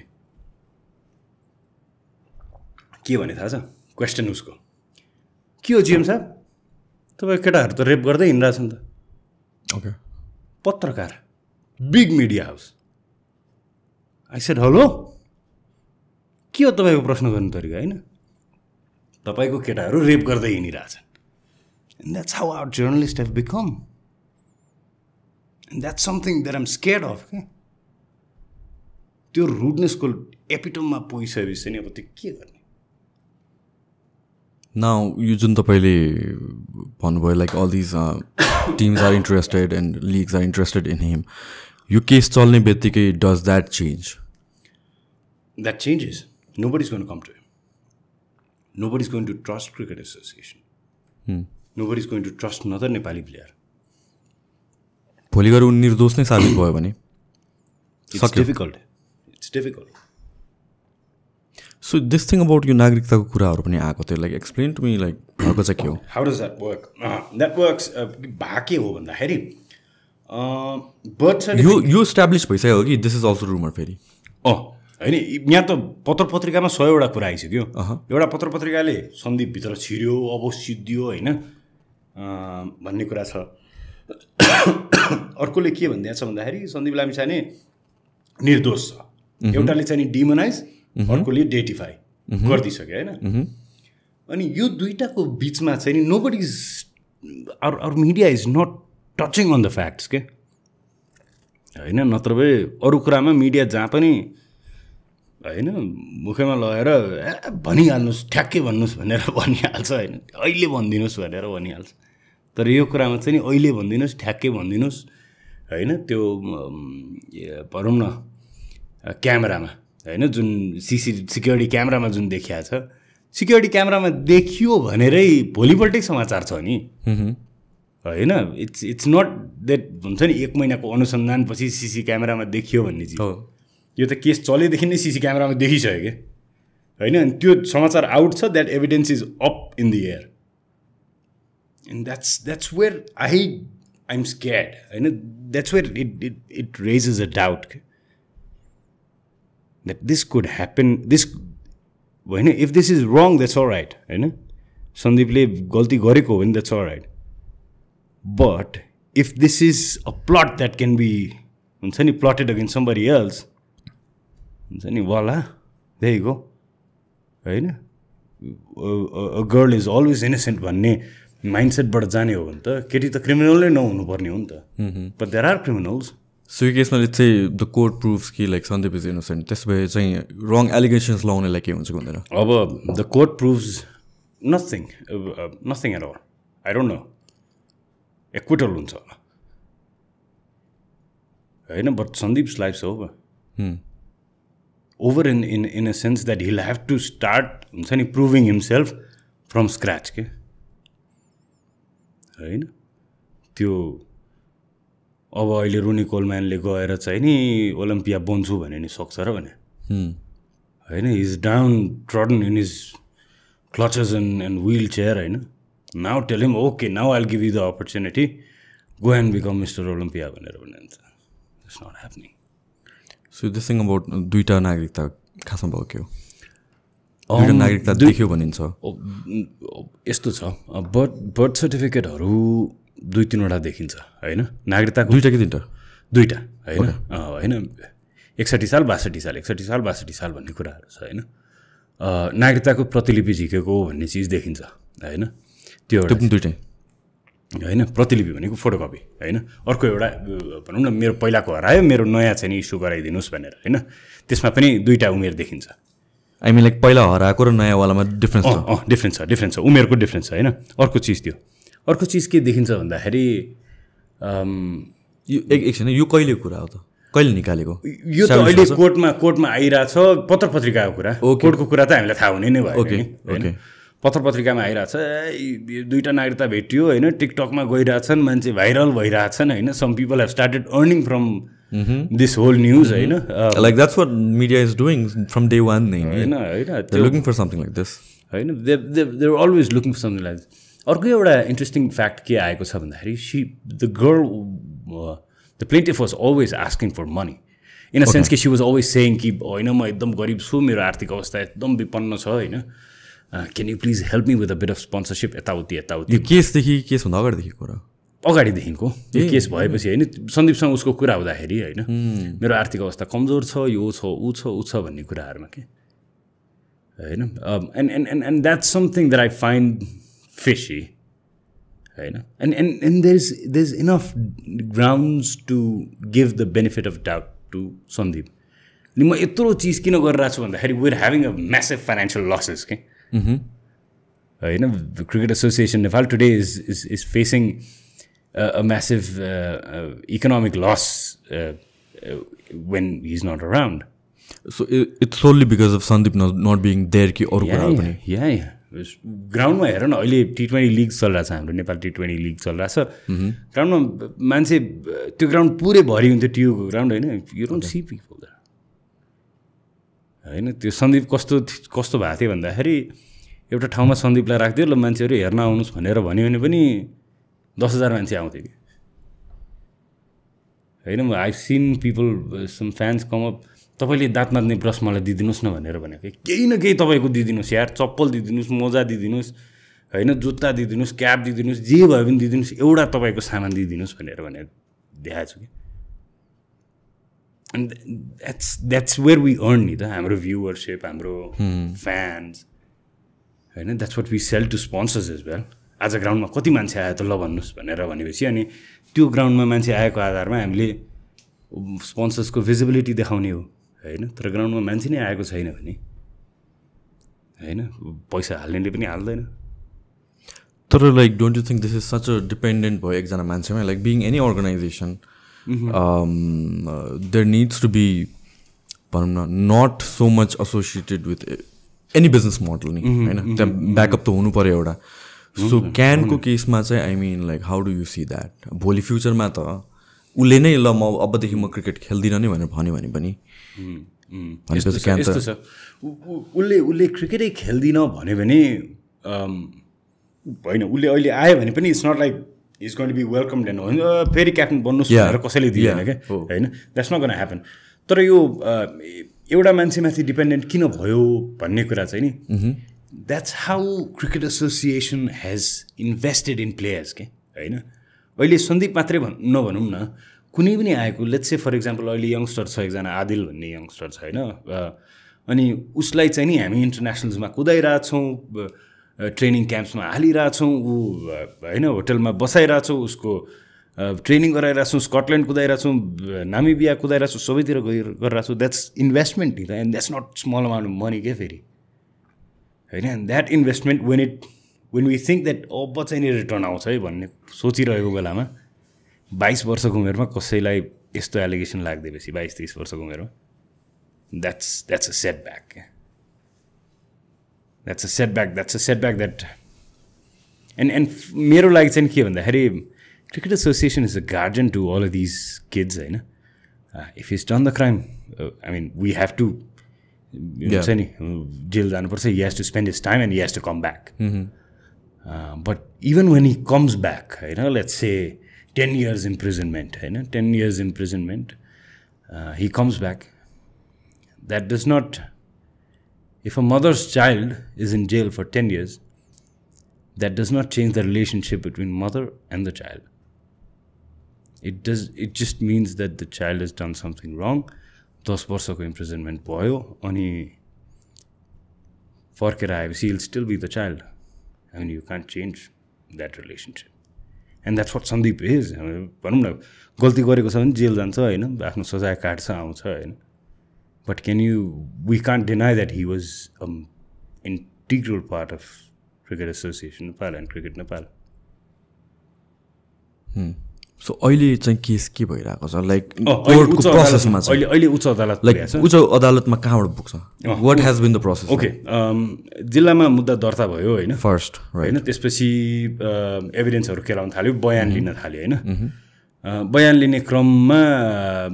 के भने थाहा छ क्वेसन उसको, के हो जिएम साहब तपाईँ केटाहरू त रेप गर्दै हिँडिरहेछ नि त. ओके, पत्रकार, big media house. I said hello, के हो तपाईँको प्रश्न गर्ने तरिका होइन, तपाईँको केटाहरू रेप गर्दै हिँडिरहेछन्. And that's how our journalist have become. And that's something that I'm scared of के. त्यो रुडनेसको एपिटममा पुगिसकेपछि चाहिँ अब त्यो के गर्ने. Now, you जुन तपाईँले भन्नुभयो like all these teams are interested and leagues are interested in him, यो केस चल्ने बित्तिकै does that change? That changes. Nobody's going to come to him. Nobody's going to trust Cricket Association. Nobody's going to trust another Nepali player. भोलि गएर उनी निर्दोष नै साबित भयो भने It's difficult. It's difficult. So this thing about यो नागरिकताको कुराहरू पनि आएको थियो, like explain to me, like भएको चाहिँ के हो? How does that work? That works भाके हो भन्दाखेरि बर्थ सर्टिफिकेट यो इस्टाब्लिस भइसक्यो हो कि दिस इज अल्सो रुमर फेरि? होइन, यहाँ त पत्र पत्रिकामा 100वटा कुरा आइसक्यो. एउटा पत्र पत्रिकाले सन्दीपभित्र छिर्यो, अब सिद्धियो होइन भन्ने कुरा छ. अर्कोले के भनिदिएको छ भन्दाखेरि सन्दीप लामिछाने निर्दोष छ. एउटाले चाहिँ डिमोनाइज, अर्कोले डेटिफाई गरिदिइसक्यो होइन अनि यो दुईटाको बिचमा चाहिँ नि nobody is our media is not touching on the facts के होइन नत्र भए अरू कुरामा मिडिया जहाँ पनि होइन मुखैमा लगेर भनिहाल्नुहोस् ठ्याक्कै भन्नुहोस् भनेर भनिहाल्छ होइन अहिले भनिदिनुहोस् भनेर भनिहाल्छ तर यो कुरामा चाहिँ नि अहिले भनिदिनुहोस् ठ्याक्कै भनिदिनुहोस् होइन त्यो भनौँ न क्यामेरामा होइन जुन सिक्युरिटी क्यामेरामा जुन देखिएको छ सिक्युरिटी क्यामेरामा देखियो भनेरै भोलिपल्टै समाचार छ नि होइन इट्स नट द्याट हुन्छ नि 1 महिनाको अनुसन्धानपछि सिसी क्यामेरामा देखियो भन्ने चिज यो त केस चलेदेखि नै सिसी क्यामेरामा देखिसक्यो क्या होइन अनि त्यो समाचार आउट छ that evidence is up in the air and that's where I'm scared होइन that's where it raises a doubt that this could happen this होइन if this is wrong that's all right होइन सन्दीपले गल्ती गरेको हो भने that's all right but if this is a plot that can be हुन्छ नि प्लटेड अगेन्स्ट समबडी एल्स हुन्छ नि वाला देयर यु गो होइन a girl is always innocent भन्ने माइन्डसेटबाट जाने हो भने त केटी त क्रिमिनलै नहुनुपर्ने हो नि त but there are criminals so यो केसमा चाहिँ द कोर्ट प्रुभ्स कि लाइक सन्दीप इज इनोसेन्ट त्यसो भए चाहिँ रङ एलिगेसन्स लगाउनेलाई के हुन्छ भन्दैन अब the court proves nothing at all I don't know acquittal हुन्छ होला होइन बट सन्दीप्स लाइफ छ हो over in a sense that he'll have to start हुन्छ नि प्रुभिङ हिमसेल्फ फ्रम स्क्रच के होइन त्यो अब अहिले रुनी कोलम्यानले गएर चाहिँ नि ओलम्पिया बन्छु भने नि सक्छ र भने होइन he's down trodden in his crutches and wheelchair होइन now tell him okay now I'll give you the opportunity go and become mister Olympia भनेर भने त it's not happening so this thing about दुईवटा नागरिकता खासमा भयो के हो दुईवटा नागरिकता देख्यो भनिन्छ यस्तो छ बर्थ सर्टिफिकेटहरू 2-3वटा देखिन्छ होइन नागरिकताको दुईवटा कि तिनवटा दुईवटा होइन होइन 61 साल 62 साल 61 साल 62 साल भन्ने कुराहरू छ होइन नागरिकताको प्रतिलिपि झिकेको भन्ने चिज देखिन्छ होइन त्यो एउटा दुइटै होइन प्रतिलिपि भनेको फोटोकपी होइन अर्को एउटा भनौँ न मेरो पहिलाको हरायो मेरो नयाँ चाहिँ नि इस्यु गराइदिनुहोस् भनेर होइन त्यसमा पनि 2टा उमेर देखिन्छ आई मिन लाइक पहिला हराएको र नयाँवालामा डिफ्रेन्स छ उमेरको डिफ्रेन्स छ होइन अर्को चिज त्यो अर्को चिज के देखिन्छ भन्दाखेरि एकछिन यो कहिले कुरा हो त कहिले निकालेको यो त अहिले कोर्टमा आइरहेछ पत्र पत्रिकाको कुरा कोर्टको कुरा त हामीलाई थाहा हुने नै भयो होइन पत्र पत्रिकामा आइरहेछ 2टा नागरिकता भेटियो होइन टिकटकमा गइरहेछन् मान्छे भाइरल भइरहेछन् होइन some people have started earning from this whole news होइन like that's what media is doing from day 1 नै होइन looking for something like this होइन they are always looking for something like this अर्को एउटा interesting fact के आएको छ भन्दाखेरि the girl the plaintiff was always asking for money in a sense कि सी वाज अलवेज सेङ कि होइन म एकदम गरिब छु मेरो आर्थिक अवस्था एकदम विपन्न छ होइन can you please help me with a bit of sponsorship यताउति केसभन्दा अगाडिदेखि कुरा अगाडिदेखिको यो केस भएपछि होइन सन्दीपसँग उसको कुरा हुँदाखेरि होइन मेरो आर्थिक अवस्था कमजोर छ यो छ ऊ छ भन्ने कुराहरूमा के होइन and that's something that I find fishy होइन and there's enough grounds to give the benefit of doubt to Sandeep अनि म यत्रो चिज किन गरिरहेको छु भन्दाखेरि we're having a massive financial losses के होइन cricket association Nepal today is facing a massive economic loss when he's not around so it's solely because of Sandeep not being there कि अरू कुराहरू पनि yeah ग्राउन्डमा हेर न अहिले T20 लिग चलिरहेछ हाम्रो नेपाल T20 लिग चलिरहेछ ग्राउन्डमा मान्छे त्यो ग्राउन्ड पुरै भरि हुन्थ्यो टियुको ग्राउन्ड होइन यु डोन्ट सी पिपल होइन त्यो सन्दीप कस्तो भएको थियो भन्दाखेरि एउटा ठाउँमा सन्दीपलाई राख्थ्यो ल मान्छेहरू हेर्न आउनुहोस् भनेर भन्यो भने पनि 10,000 मान्छे आउँथ्यो कि होइन I seen people some fans come up तपाईँले दाँत मात्ने ब्रस मलाई दिइदिनुहोस् न भनेर भनेको केही न केही तपाईँको दिइदिनुहोस् यार चप्पल दिइदिनुहोस् मोजा दिइदिनुहोस् होइन जुत्ता दिइदिनुहोस् क्याप दिइदिनुहोस् जे भयो भने दिइदिनुहोस् एउटा तपाईँको सामान दिइदिनुहोस् भनेर देखाएको छु कि And that's where we earn नि त हाम्रो viewership, हाम्रो fans, हैन. That's what we sell to sponsors as well. आज ग्राउन्डमा कति मान्छे आयो त ल भन्नुहोस् भनेर भनेपछि अनि त्यो ग्राउन्डमा मान्छे आएको आधारमा हामीले स्पोन्सर्सको भिजिबिलिटी देखाउने हो हैन. तर ग्राउन्डमा मान्छे नै आएको छैन भने हैन पैसा हाल्नेले पनि हाल्दैन. तर like don't you think this is such a dependent भयो एकजना मान्छेमा like being any organisation there needs to be भनौँ न not so much associated with any business model नि होइन. त्यहाँ ब्याकअप त हुनु पऱ्यो एउटा. सो क्यानको केसमा चाहिँ I mean like how do you see that भोलि फ्युचरमा त उसले नै ल म अबदेखि म क्रिकेट खेल्दिनँ नि भनेर भन्यो भने पनि यस्तो छ. उसले क्रिकेटै खेल्दिनँ भन्यो भने होइन उसले अहिले आयो भने पनि it's not like is going to be welcome and फेरि क्याप्टन बन्नुहोस् भनेर कसैले दिएन क्या होइन. That's not going to happen. तर यो एउटा मान्छेमाथि डिपेन्डेन्ट किन भयो भन्ने कुरा चाहिँ नि that's how cricket association has invested in players के होइन. अहिले सन्दीप मात्रै नभनौँ न कुनै पनि आएको लेट्स से फर इक्जाम्पल अहिले यङ्स्टर छ एकजना आदिल भन्ने यङ्स्टर छ होइन. अनि उसलाई चाहिँ नि हामी इन्टरनेसनल्समा कुदाइरहेछौँ, ट्रेनिङ क्याम्प्समा हालिरहेछौँ, ऊ होइन होटलमा बसाइरहेछौँ, उसको ट्रेनिङ गराइरहेछौँ, स्कटल्यान्ड कुदाइरहेछौँ, नामिबिया कुदाइरहेछौँ, सबैतिर गरिरहेछौँ. द्याट्स इन्भेस्टमेन्ट नि त. And that's not small amount of money के फेरि होइन. And that investment when we think that अब चाहिँ नि रिटर्न आउँछ है भन्ने सोचिरहेको बेलामा 22 वर्षको उमेरमा कसैलाई यस्तो एलिगेसन लाग्दैपछि 22-23 वर्षको उमेरमा द्याट्स अ सेटब्याक क्या. That's a setback that and मेरो लागि चाहिँ के भन्दाखेरि cricket association is a guardian to all of these kids होइन. If is done the crime I mean we have to हुन्छ नि जेल जानुपर्छ. He has to spend his time and he has to come back. But even when he comes back होइन let's say 10 years imprisonment होइन 10 years imprisonment he comes back. That does not, if a mother's child is in jail for 10 years, that does not change the relationship between mother and the child. It just means that the child has done something wrong. 10 वर्षको imprisonment भयो अनि फर्केर आएपछि he'll still be the child. I mean you can't change that relationship. And that's what Sandeep is. भनौँ न गल्ती गरेको छ भने जेल जान्छ होइन, आफ्नो सजाय काट्छ आउँछ होइन. But we can't deny that he was an integral part of Cricket Association Nepal and Cricket Nepal. So अहिले चाहिँ केस के भइरहेको छ लाइक कोर्टको प्रोसेसमा चाहिँ अहिले उच्च अदालत लाइक उच्च अदालतमा कहाँबाट पुग्छ? What has been the process? Okay जिल्लामा मुद्दा दर्ता भयो होइन फर्स्ट होइन. त्यसपछि एभिडेन्सहरू केलाउन थाल्यो, बयान लिन थाल्यो होइन. बयान लिने क्रममा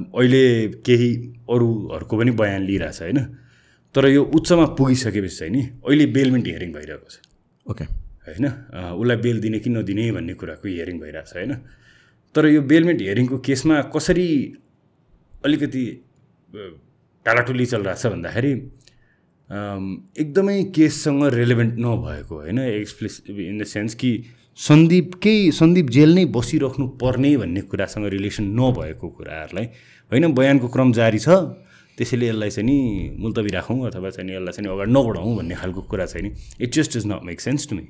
अहिले केही अरूहरूको पनि बयान लिइरहेछ होइन. तर यो उच्चमा पुगिसकेपछि चाहिँ नि अहिले बेलमेन्ट हियरिङ भइरहेको छ. ओके होइन उसलाई बेल दिने कि नदिने भन्ने कुराको हियरिङ भइरहेछ होइन. तर यो बेलमेन्ट हियरिङको केसमा कसरी अलिकति टालाटुली चलिरहेछ भन्दाखेरि एकदमै केससँग रेलेभेन्ट नभएको होइन. इन द सेन्स कि सन्दीप जेल नै बसिराख्नु पर्ने भन्ने कुरासँग रिलेसन नभएको कुराहरूलाई होइन. बयानको क्रम जारी छ त्यसैले यसलाई चाहिँ नि मुल्तवी राखौँ अथवा चाहिँ यसलाई चाहिँ अगाडि नबढाउँ भन्ने खालको कुरा चाहिँ नि it just does not make sense to me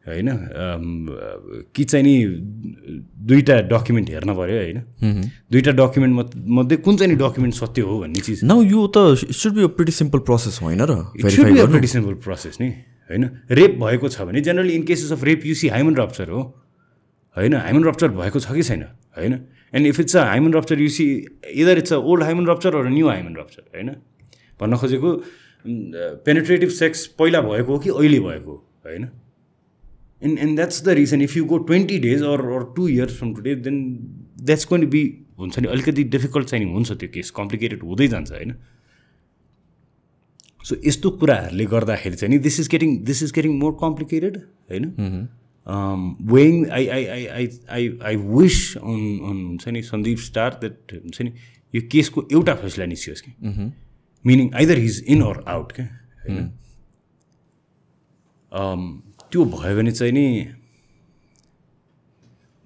होइन. कि चाहिँ नि दुईवटा डकुमेन्ट हेर्न पऱ्यो होइन. दुईवटा डकुमेन्ट मध्ये कुन चाहिँ नि डकुमेन्ट सत्य हो भन्ने चिज. नाउ यो त should be a pretty simple process होइन र? It should be a pretty simple process नि होइन. रेप भएको छ भने generally in cases of rape you see hymen rupture हो होइन. हाइमन रप्चर भएको छ कि छैन होइन. And if it's a hymen rupture you see either it's a old hymen rupture or new hymen rupture होइन. भन्न खोजेको पेनिट्रेटिभ सेक्स पहिला भएको हो कि अहिले भएको होइन. And that's the reason if you go 20 days or 2 years from today then that's going to be हुन्छ नि अलिकति डिफिकल्ट चाहिँ हुन्छ त्यो केस कम्प्लिकेटेड हुँदै जान्छ होइन. सो यस्तो कुराहरूले गर्दाखेरि चाहिँ नि this is getting more complicated होइन. वेइङ आई विस अन हुन्छ नि सन्दीप स्टार द्याट हुन्छ नि यो केसको एउटा फैसला निस्कियोस् कि meaning either his in or out क्या होइन. त्यो भयो भने चाहिँ नि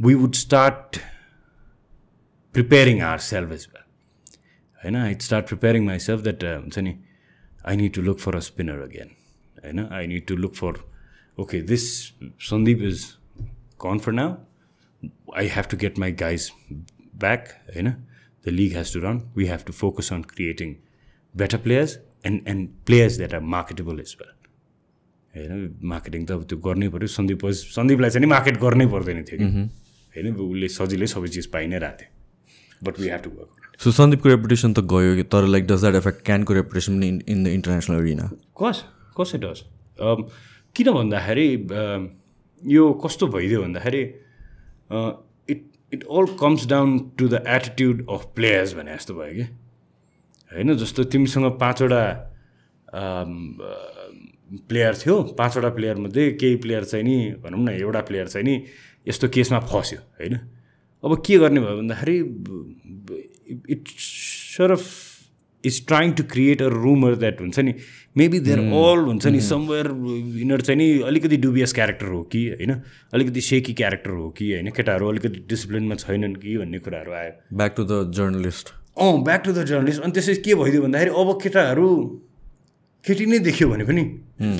we would start preparing our self as well होइन I start preparing myself that हुन्छ नि I need to look for a spinner again होइन I need to look for okay this Sandeep is gone for now I have to get my guys back होइन the league has to run we have to focus on creating better players and players that are marketable as well होइन marketing त अब त्यो गर्नै पऱ्यो सन्दीपलाई चाहिँ नि market गर्नै पर्दैन थियो कि होइन उसले सजिलै सबै चिज पाइ नै रहेको थियो but we have to work so सन्दीपको रेपुटेसन त गयो तर लाइक डज द्याट एफेक्ट क्यानको reputation in the international arena cause it does किन भन्दाखेरि यो कस्तो भइदियो भन्दाखेरि it all comes down to the attitude of players भने जस्तो भयो कि होइन जस्तो तिमीसँग 5वटा प्लेयर थियो 5वटा प्लेयरमध्ये केही प्लेयर चाहिँ नि भनौँ न एउटा प्लेयर चाहिँ नि यस्तो केसमा फस्यो होइन अब के गर्ने भयो भन्दाखेरि it sort of is trying to create a rumour that हुन्छ नि मेबी देयर अल हुन्छ नि समवेयर यिनीहरू चाहिँ नि अलिकति डुबियस क्यारेक्टर हो कि होइन अलिकति सेकी क्यारेक्टर हो कि होइन केटाहरू अलिकति डिसिप्लिनमा छैनन् कि भन्ने कुराहरू आयो back to the journalist back to the journalist अनि त्यसपछि के भइदियो भन्दाखेरि अब केटाहरू केटी नै देख्यो भने पनि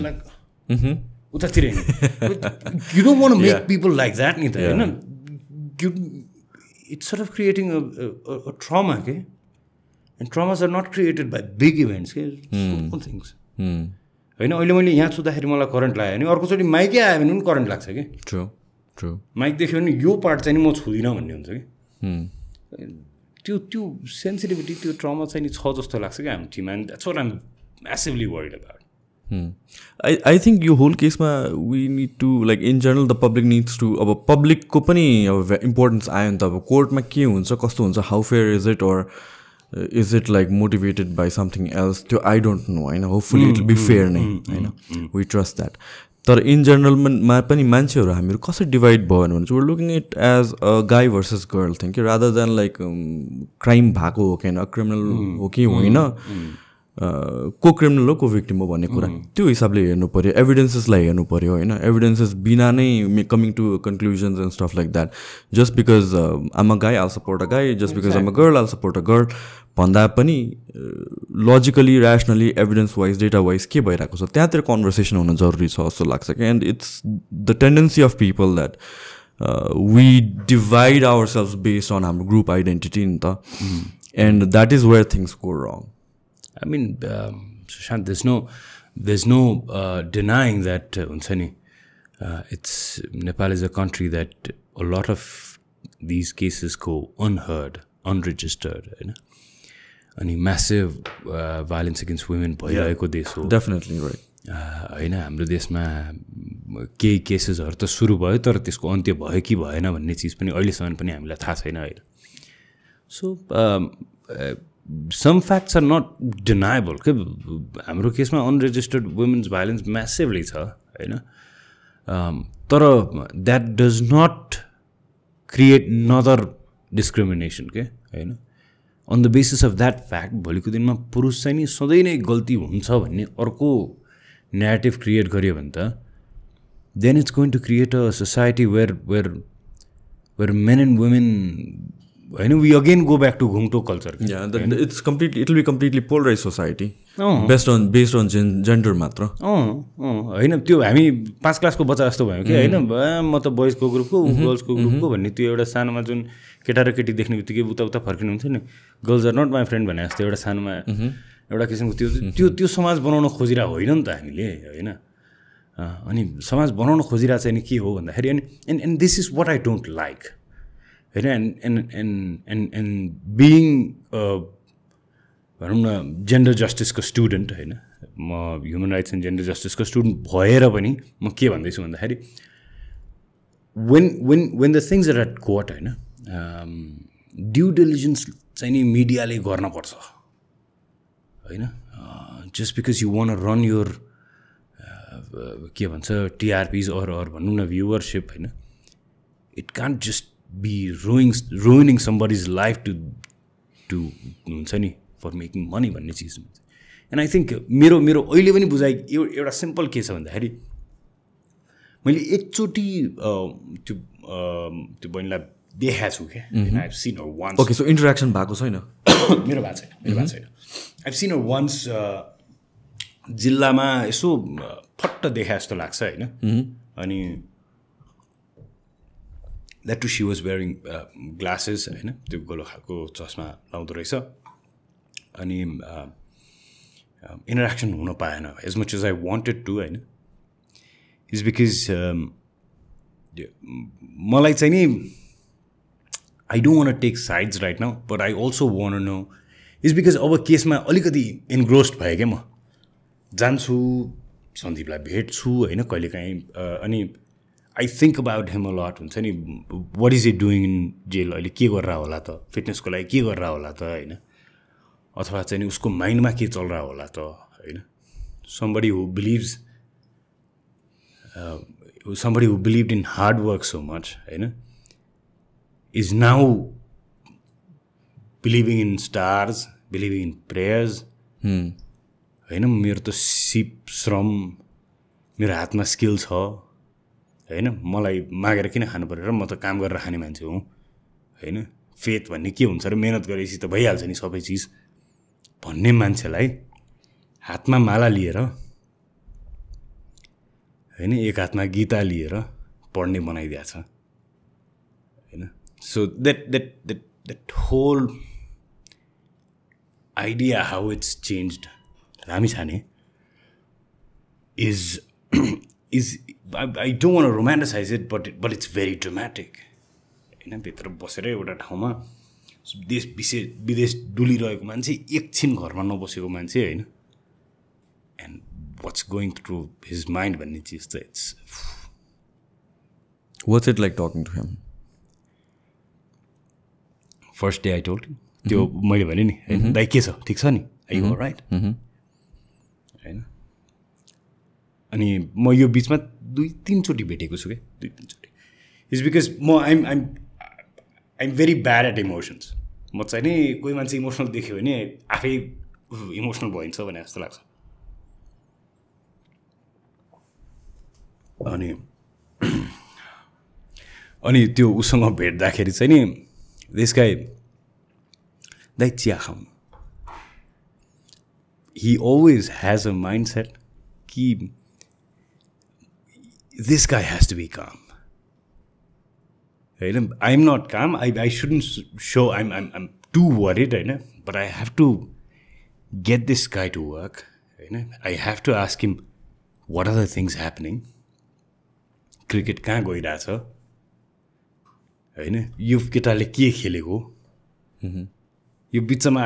लाइक उतातिर you don't want make people like that नि त होइन it's sort of creating a trauma, okay? And traumas are not created by big events, okay? Small things. होइन अहिले मैले यहाँ छुँदाखेरि मलाई करेन्ट लाग्यो भने अर्कोचोटि माइकै आयो भने पनि करेन्ट लाग्छ कि ट्रु माइक देख्यो भने यो पार्ट चाहिँ नि म छुँदिनँ भन्ने हुन्छ कि त्यो सेन्सिटिभिटी त्यो ट्रमा चाहिँ नि छ जस्तो लाग्छ कि हाम्रो टिममा and that's what I am massively worried about I think यो होल केसमा we need to like in general the public needs to अब पब्लिकको पनि अब इम्पोर्टेन्स आयो नि त अब कोर्टमा के हुन्छ कस्तो हुन्छ how fair is it or is it like motivated by something else त्यो आई डोन्ट नो होइन hopefully it will be fair नै होइन वी ट्रस्ट द्याट तर इन जनरलमा पनि मान्छेहरू हामीहरू कसरी डिभाइड भयो भने चाहिँ we're looking it as a guy versus girl thing कि रादर देन लाइक क्राइम भएको हो कि होइन क्रिमिनल हो कि होइन को क्रिमिनल हो को भिक्टिम हो भन्ने कुरा त्यो हिसाबले हेर्नु पऱ्यो एभिडेन्सेसलाई हेर्नु पऱ्यो होइन एभिडेन्सेस बिना नै coming to conclusions and stuff like that just because I'm a guy I'll support a guy just because I'm a girl I'll support a girl भन्दा पनि logically rationally evidence wise data wise के भइरहेको छ त्यहाँतिर conversation हुन जरुरी छ जस्तो लाग्छ कि and it's the tendency of people that we divide our self based on हाम्रो ग्रुप आइडेन्टिटी नि त and that is where things go wrong I mean, Sushant, there's no denying that Nepal is a country that a lot of these cases go unheard, unregistered, and massive violence against women. Definitely right. होइन हाम्रो देशमा केही केसेसहरू त सुरु भयो तर त्यसको अन्त्य भयो कि भएन भन्ने चिज पनि अहिलेसम्म पनि हामीलाई थाहा छैन होइन so some facts are not deniable के हाम्रो केसमा अनरेजिस्टर्ड वुमेन्स भाइलेन्स म्यासिभली छ होइन तर that does not create another discrimination के होइन on the basis of that fact भोलिको दिनमा पुरुष चाहिँ नि सधैँ नै गल्ती हुन्छ भन्ने अर्को न्यारेटिभ क्रिएट गर्यो भने त then it's going to create a society where men and women होइन we again go back to घुम्टो culture it will be completely polarize society based on gender मात्र होइन त्यो हामी 5 क्लासको बच्चा जस्तो भयो कि होइन म त बोइजको ग्रुपको गर्ल्सको ग्रुपको भन्ने त्यो एउटा सानोमा जुन केटा र केटी देख्ने बित्तिकै उता फर्किनु हुन्थ्यो नि girls are not my friend भने जस्तो एउटा सानोमा एउटा किसिमको त्यो समाज बनाउन खोजिरहेको होइन नि त हामीले होइन अनि समाज बनाउन खोजिरहेको चाहिँ नि के हो भन्दाखेरि and this is what I don't like होइन एन्ड बिइङ भनौँ न जेन्डर जस्टिसको स्टुडेन्ट होइन म ह्युमन राइट्स एन्ड जेन्डर जस्टिसको स्टुडेन्ट भएर पनि म के भन्दैछु भन्दाखेरि when the things are at court होइन ड्यु डिलिजेन्स चाहिँ नि मिडियाले गर्नुपर्छ होइन just because you want run your के भन्छ टिआरपिज अर भनौँ न व्युवरसिप होइन it can't just be ruining somebody's life to हुन्छ नि फर मेकिङ मनी भन्ने चिज एन्ड आई थिङ्क मेरो अहिले पनि बुझाइ एउटा सिम्पल के छ भन्दाखेरि मैले एकचोटि त्यो बहिनीलाई देखाएको छु क्या I've seen her once. Okay, so interaction भएको छैन? मेरो भएको छैन. I've seen her once जिल्लामा यसो फट्ट देखा जस्तो लाग्छ होइन. अनि that too she was wearing glasses होइन, त्यो गोलो खालको चस्मा लाउँदो रहेछ. अनि interaction हुन पाएन as much as I wanted to होइन. Is because मलाई चाहिँ नि I don't want to take sides right now, but I also want to know is because अब केसमा अलिकति engrossed भएँ क्या म. जान्छु सन्दीपलाई भेट्छु होइन कहिलेकाहीँ. अनि I think about him a lot हुन्छ नि. What is he doing in jail? अहिले के गरेर होला त, फिटनेसको लागि के गरेर होला त होइन, अथवा चाहिँ नि उसको माइन्डमा के चलिरहेको होला त होइन. Somebody who believed in hard work so much होइन is now believing in stars, believing in prayers होइन. मेरो त सिप श्रम मेरो हातमा स्किल छ होइन, मलाई मागेर किन खानु पर्यो र, म त काम गरेर खाने मान्छे हुँ होइन. फेथ भन्ने के हुन्छ र, मेहनत गरेपछि त भइहाल्छ नि सबै चिज भन्ने मान्छेलाई हातमा माला लिएर होइन, एक हातमा गीता लिएर पढ्ने बनाइदिएको छ होइन. So that whole idea how it's changed Lamichhane is I don't want to romanticize it, but it's very dramatic होइन. भित्र बसेर एउटा ठाउँमा देश विदेश डुलिरहेको मान्छे, एकछिन घरमा नबसेको मान्छे होइन, and what's going through his mind भन्ने चिज त it's. What's it like talking to him? First day I told him त्यो मैले भने नि होइन, दाइ के छ, ठिक छ नि, are you all right होइन. अनि म यो बिचमा 2-3 चोटि भेटेको छु क्या, 2-3 चोटि. इट्स बिकज म I'm very bad at emotions. म चाहिँ नि कोही मान्छे इमोसनल देख्यो भने आफै इमोसनल भइन्छ भने जस्तो लाग्छ. अनि त्यो उसँग भेट्दाखेरि चाहिँ नि दिस गाइ दाइ चिया खाउँ. He always has a mindset कि this guy has to be calm. होइन, I'm not calm. I shouldn't show I'm too worried होइन, but I have to get this guy to work होइन. I have to ask him what are the things happening. Cricket कहाँ गइरहेछ होइन, यो केटाले के खेलेको. यो बिचमा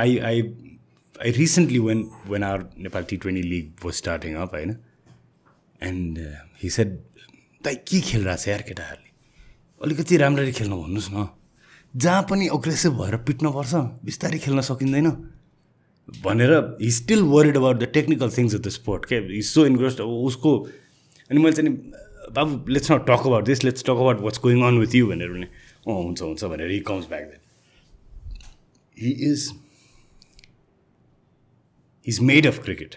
I recently when our Nepal T20 league was starting up होइन, and he said दाइ के खेलिरहेछ यार केटाहरूले, अलिकति राम्ररी खेल्न भन्नुहोस् न, जहाँ पनि अग्रेसिभ भएर पिट्नुपर्छ, बिस्तारै खेल्न सकिँदैन भनेर. he still worried about the technical things of the sport के, he's so engrossed उसको. अनि मैले चाहिँ नि बाबु let's not talk about this, let's talk about what's going on with you भनेर भने हुन्छ भनेर he comes back then. He's made of cricket.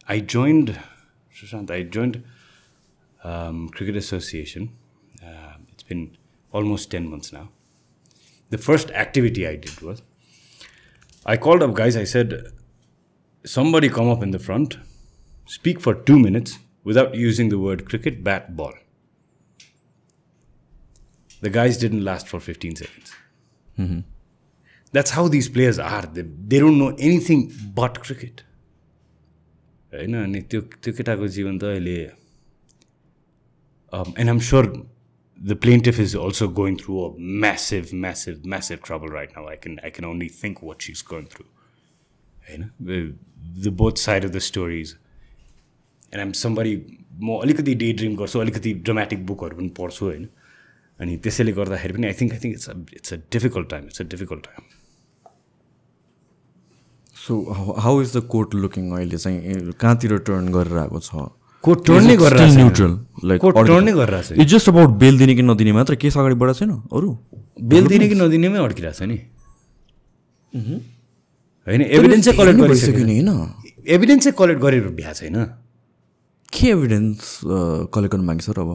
I joined Cricket Association. It's been almost 10 months now. The first activity I did was I called up guys. I said, somebody come up in the front, speak for 2 minutes without using the word cricket, bat, ball. The guys didn't last for 15 seconds. That's how these players are. They don't know anything but cricket. होइन. अनि त्यो केटाको जीवन त अहिले and I'm sure the plaintiff is also going through a massive trouble right now. I can only think what she's going through. होइन. The both side of the stories. And I'm somebody म अलिकति day dream गर्छु, अलिकति dramatic बुकहरू पनि पढ्छु होइन. अनि त्यसैले गर्दाखेरि पनि I think it's a difficult time. It's a difficult time. So how is the court looking अहिले चाहिँ कहाँतिर टर्न गरेर आएको छ? कोर्ट टर्न नै गरेर छ, न्यूट्रल लाइक कोर्ट टर्न नै गरेर छ. इट्स जस्ट अबाउट बेल दिने कि नदिने मात्र, केस अगाडि बढाएको छैन. अरू बेल दिने कि नदिनेमै अड्किरहेको छ नि होइन. एभिडेन्स चाहिँ कलेक्ट गरिसक्यो नि होइन, एभिडेन्स चाहिँ कलेक्ट गरेर भ्या छैन. के एभिडेन्स कलेक्ट गर्न माग्छ र अब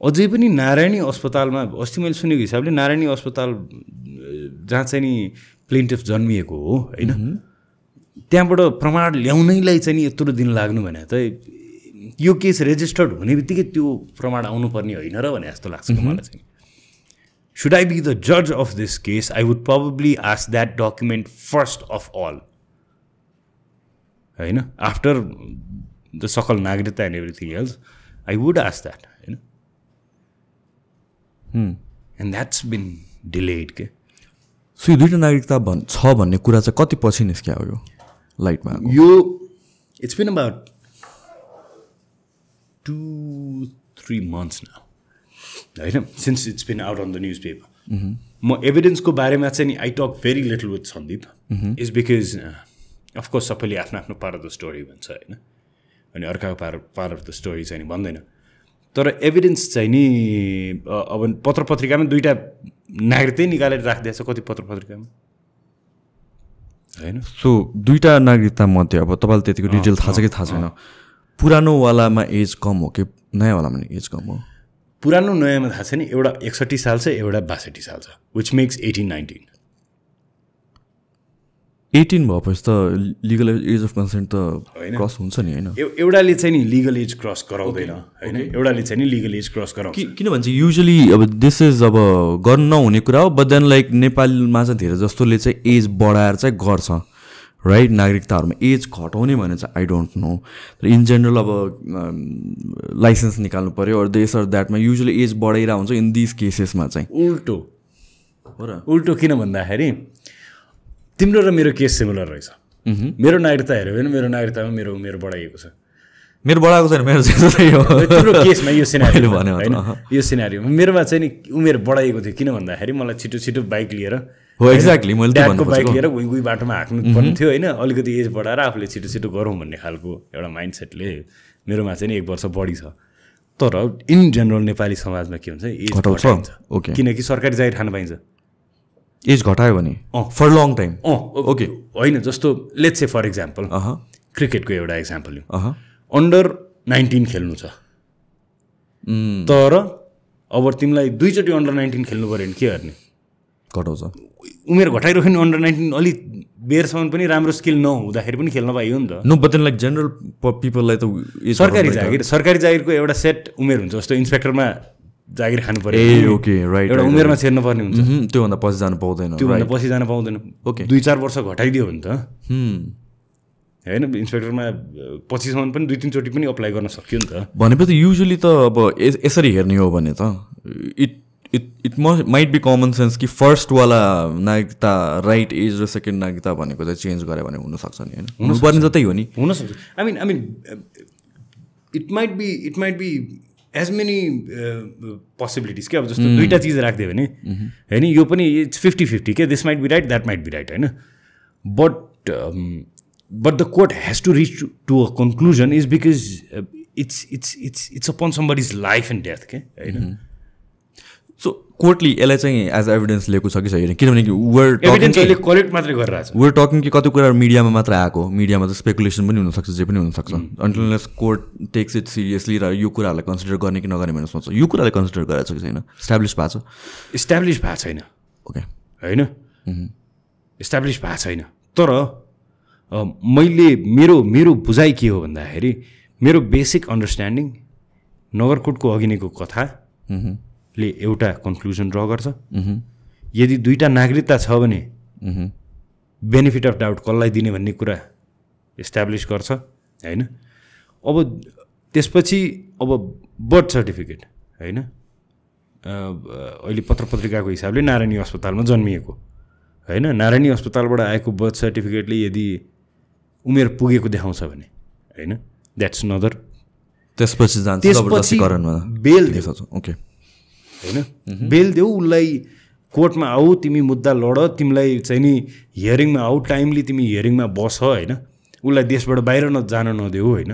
अझै पनि नारायणी अस्पतालमा अस्ति मैले सुनेको हिसाबले नारायणी अस्पताल जहाँ चाहिँ नि प्लेन्टिफ जन्मिएको हो होइन त्यहाँबाट प्रमाण ल्याउनैलाई चाहिँ नि यत्रो दिन लाग्नु भने त यो केस रेजिस्टर्ड हुने बित्तिकै त्यो प्रमाण आउनुपर्ने होइन र भने जस्तो लाग्छ मलाई चाहिँ Should I be the judge of this case, I would probably ask that document first of all. Right? After the Sakal Nagrita and everything else, I would ask that. And that's been delayed. Okay? So, you didn't nagrikta छ भन्ने कुरा चाहिँ कति पछि निस्क्यो यो लाइटमा यो it's been about 2-3 months now. होइन since it's been out on the newspaper. म एभिडेन्सको बारेमा चाहिँ नि I talk very little with Sandeep is because of course सबैले आफ्नो आफ्नो पार्ट अफ द स्टोरी भन्छ होइन अनि अर्काको पार्ट अफ द स्टोरी चाहिँ नि भन्दैन तर एभिडेन्स चाहिँ नि अब पत्र पत्रिकामा दुईटा नागरिकतै निकालेर राखिदिएछ कति पत्र पत्रिकामा होइन सो दुईटा नागरिकता मध्ये अब तपाईँलाई त्यतिको डिटेल थाहा छ कि थाहा छैन पुरानोवालामा एज कम हो कि नयाँवालामा एज कम हो पुरानो नयाँमा थाहा छैन एउटा 61 साल छ एउटा 62 साल छ विच मेक्स 18-19 18 भएपछि त लिगल एज अफ कन्सेन्ट त क्रस हुन्छ नि होइन एउटाले चाहिँ नि लिगल एज क्रस गराउँदैन होइन एउटाले चाहिँ नि लिगल एज क्रस गराउँछ किनभने चाहिँ युजली अब दिस इज अब गर्नु नहुने कुरा हो बट देन लाइक नेपालमा चाहिँ धेरै जस्तोले चाहिँ एज बढाएर चाहिँ गर्छ राइट नागरिकताहरूमा एज घटाउने भने चाहिँ I don't know in general अब लाइसेन्स निकाल्नु पऱ्यो अर दिस अर द्याटमा युजली एज बढाइरहेको हुन्छ इन दिस केसेसमा चाहिँ उल्टो हो र उल्टो किन भन्दाखेरि तिम्रो र मेरो केस सिमिलर रहेछ मेरो नागरिकता हेऱ्यो भने मेरो नागरिकतामा मेरो उमेर बढाइएको छ मेरो बढाएको छैन मेरो तिम्रो केसमा यो सिनारियो होइन यो सिनारियोमा मेरोमा चाहिँ नि उमेर बढाइएको थियो किन भन्दाखेरि मलाई छिटो छिटो बाइक लिएर हो एक्ज्याक्टली मैले ड्याडको बाइक लिएर गुई बाटोमा हाँक्नु पर्ने थियो होइन अलिकति एज बढाएर आफूले छिटो छिटो गरौँ भन्ने खालको एउटा माइन्डसेटले मेरोमा चाहिँ नि 1 वर्ष बढी छ तर इन जेनरल नेपाली समाजमा के हुन्छ एज घटाउँछ ओके किनकि सरकारी जागिर खान पाइन्छ एज घटायो भने फर लङ टाइम ओके होइन जस्तो लेट्स से फर इक्जाम्पल क्रिकेटको एउटा इक्जाम्पल लिउँ अन्डर 19 खेल्नु छ तर अब तिमीलाई दुईचोटि अन्डर 19 खेल्नु पऱ्यो भने के गर्ने घटाउँछ उमेर घटाइरह्यो नि अन्डर 19 अलिक बेरसम्म पनि राम्रो स्किल नहुँदाखेरि पनि खेल्न पाइयो नि त no but then like general पिपललाई त सरकारी जागिरको एउटा सेट उमेर हुन्छ जस्तो इन्सपेक्टरमा जागिर खानु पर्यो ए ओके राइट एउटा उमेरमा छेर्नु पर्ने हुन्छ त्योभन्दा पछि जानु पाउँदैन त्योभन्दा पछि जानु पाउँदैन ओके 2-4 वर्ष घटाइदियो भने त होइन इन्सपेक्टरमा पछिसम्म पनि 2-3 चोटि पनि अप्लाई गर्न सक्यो नि त भनेपछि युजली त अब यसरी हेर्ने हो भने त it might be common sense कि फर्स्टवाला नागरिकता राइट एज र सेकेन्ड नागरिकता भनेको चाहिँ चेन्ज गऱ्यो भने हुनसक्छ नि होइन हुनुपर्ने जतै हो नि हुनसक्छ I mean it might be as many possibilities क्या अब जस्तो दुईवटा चिज राखिदियो भने होइन यो पनि इट्स 50-50 के this might be right that might be right होइन but the court has to reach to a conclusion is because it's upon somebody's life and death के होइन सो कोर्टले यसलाई चाहिँ एज एभिडेन्स लिएको छ कि छैन किनभने कलेक्ट मात्रै गरिरहेको छ वेयर टकिङ कि कति कुरा मिडियामा मात्र आएको मिडियामा त स्पेकुलेसन पनि हुनसक्छ जे पनि हुनसक्छ until court takes it seriously र यो कुराहरूलाई कन्सिडर गर्ने कि नगर्ने भनेर सोच्छ यो कुरालाई कन्सिडर गरेको छ कि छैन इस्टाब्लिस भएको छ इस्टाब्लिस भएको छैन ओके होइन इस्टाब्लिस भएको छैन तर मैले मेरो बुझाइ के हो भन्दाखेरि मेरो बेसिक अन्डरस्ट्यान्डिङ नगरकोटको अघिनेको कथा ले एउटा कन्क्लुजन ड्र गर्छ यदि दुईटा नागरिकता छ भने बेनिफिट अफ डाउट कसलाई दिने भन्ने कुरा इस्टाब्लिस गर्छ होइन अब त्यसपछि अब बर्थ सर्टिफिकेट होइन अहिले पत्र पत्रिकाको हिसाबले नारायणी अस्पतालमा जन्मिएको होइन नारायणी अस्पतालबाट आएको बर्थ सर्टिफिकेटले यदि उमेर पुगेको देखाउँछ भने होइन द्याट्स नदर त्यसपछि जान्छ बेल देखाउँछ ओके होइन बेल देऊ उसलाई कोर्टमा आऊ तिमी मुद्दा लड तिमीलाई चाहिँ नि हियरिङमा आऊ टाइमली तिमी हियरिङमा बस होइन उसलाई देशबाट बाहिर जान नदेऊ होइन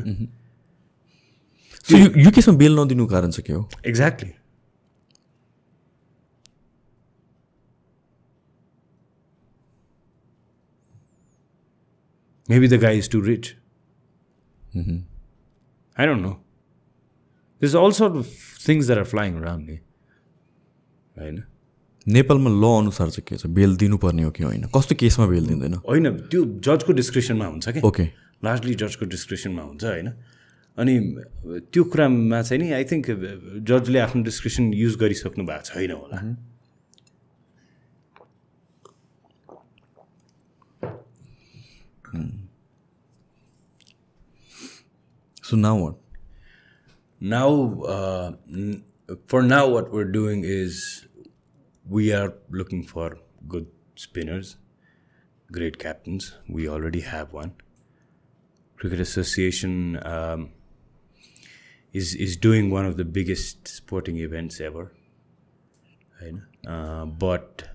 यो केसमा बेल नदिनु कारण चाहिँ के हो exactly maybe the guy is too rich I don't know there's all sort of things that are flying around ni हैन नेपालमा ल अनुसार चाहिँ के छ बेल दिनुपर्ने हो कि होइन कस्तो केसमा बेल दिँदैन होइन त्यो जजको डिस्क्रिप्सनमा हुन्छ के ओके लार्जली जजको डिस्क्रिप्सनमा हुन्छ हैन अनि त्यो कुरामा चाहिँ नि आई थिंक जजले आफ्नो डिस्क्रिप्सन युज गरिसक्नु भएको छैन होला So now what? Now, for now, what we're doing is we are looking for good spinners, great captains. We already have one. Cricket Association is doing one of the biggest sporting events ever. But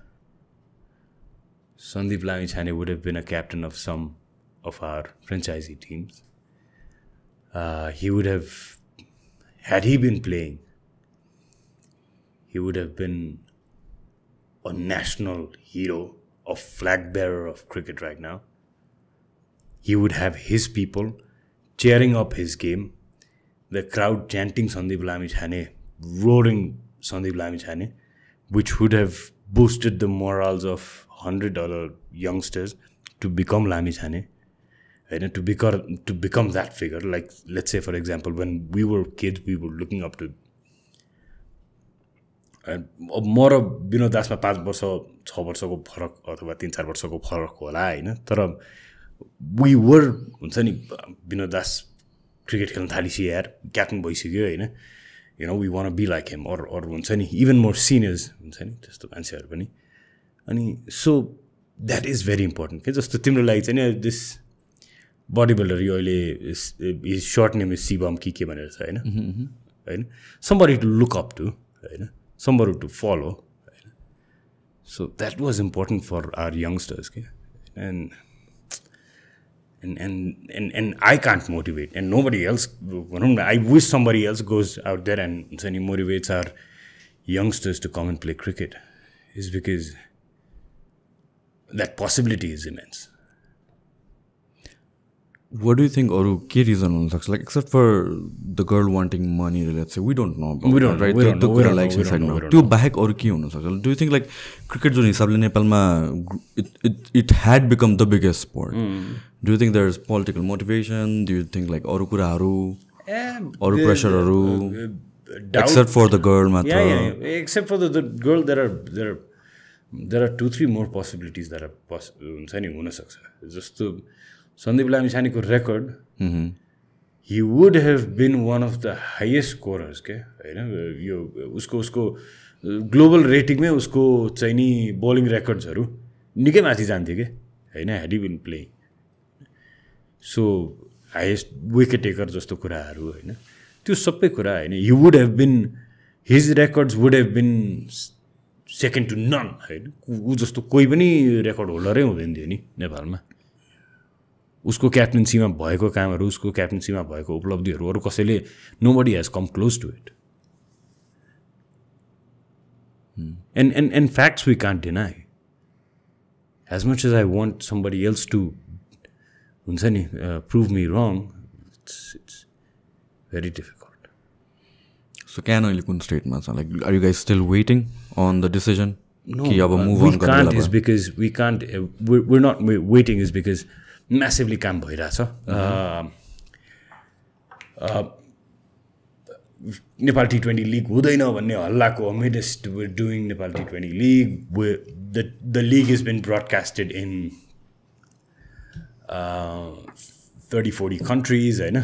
Sandeep Lamichhane would have been a captain of some of our franchisee teams. He would have, had he been playing, he would have been a national hero, a flag bearer of cricket right now. He would have his people cheering up his game, the crowd chanting Sandeep Lamichhane, roaring Sandeep Lamichhane, which would have boosted the morals of 100 other youngsters to become Lamichhane. To become that figure. Like, let's say, for example, when we were kids, we were looking up to more Vinod दासमा 5 वर्ष 6 वर्षको फरक अथवा 3-4 वर्षको फरक होला हैन तर we were हुन्छ नि विनोद दास क्रिकेट खेल्न थालिसि यार क्याप्टन भइसक्यो हैन we want to be like him or हुन्छ नि even more seniors हुन्छ नि त्यस्तो मान्छेहरु पनि अनि so that is very important के जस्तो तिम्रो लागि चाहिँ नि this bodybuilder यो अहिले his short name is Sibam के भनेर छ हैन somebody to look up to हैन somebody to follow so that was important for our youngsters okay? and I can't motivate and nobody else I wish somebody else goes out there and motivates our youngsters to come and play cricket is because that possibility is immense. What do you think or ke reason like except for the girl wanting money let's say we don't know about we don't right we don't know like त्यो बाहेक अरु के हुन सक्छ do you think like cricket जुन हिसाबले नेपालमा it had become the biggest sport do you think there's political motivation do you think like अरु कुराहरु अरु प्रेसरहरु except for the girl matra yeah except for the girl there are 2-3 more possibilities that are हुन्छ नि हुन सक्छ जस्तो Sandeep Lamichhane ko record, he would have been one of the highest scorers. Okay, usko global rating में उसको चाहिए bowling records हरु निके माथि जान्थ्यो के हैन had he been playing. So highest wicket taker जस्तो कुराहरु हैन त्यो सबै कुरा हैन he would have been his records would have been second to none हैन उ जस्तो कोही पनि रेकर्ड होल्डरै हुँदैन थियो नि नेपालमा उसको क्याप्टेन्सीमा भएको कामहरु उसको क्याप्टेन्सीमा भएको उपलब्धिहरु अरु कसैले nobody has come close to it and facts we can't deny as much as I want somebody else to हुन्छ नि prove me wrong it's very difficult so can अहिले कुन स्टेटमा छ like are you guys still waiting on the decision no कि अब move on can't is because we can't we're not waiting is because massively काम भइराछ Nepal T20 league हुँदैन भन्ने हल्लाको amidst we're doing Nepal T20 league the league has been broadcasted in 30-40 countries हैन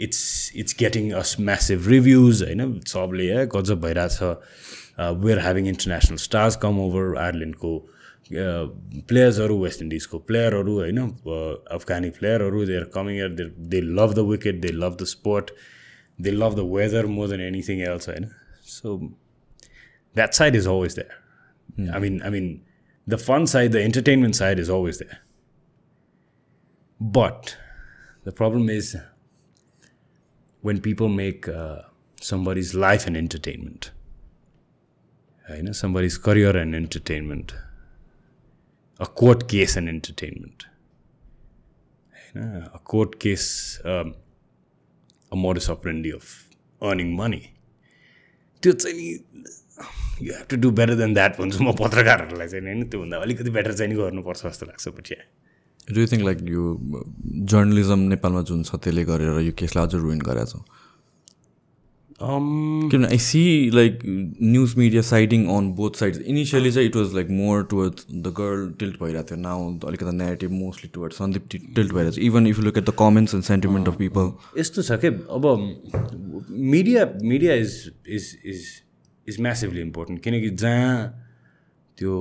it's getting us massive reviews हैन सबले गजब भइराछ we're having international stars come over Ireland को players or West Indies ko player or Afghani player or they are coming here they love the wicket they love the sport they love the weather more than anything else so that side is always there I mean the fun side the entertainment side is always there but the problem is when people make somebody's life an entertainment somebody's career an entertainment a court case and entertainment a court case a modus operandi of earning money. त्यो चाहिँ नि you have to do better than that भन्छु म पत्रकारहरूलाई चाहिँ हैन त्योभन्दा अलिकति बेटर चाहिँ नि गर्नुपर्छ जस्तो लाग्छ पछि. Do you think like यो जर्नलिजम नेपालमा जुन छ त्यसले गरेर यो केसलाई अझ रुइन गरेछ? किनभने I see like news media siding on both sides. Initially it was like more towards the girl tilt भइरहेको थियो. Now अलिकति narrative mostly towards Sandeep tilt भइरहेछ. Even if you look at the comments and sentiment of people. यस्तो छ के अब media is massively important. किनकि जहाँ त्यो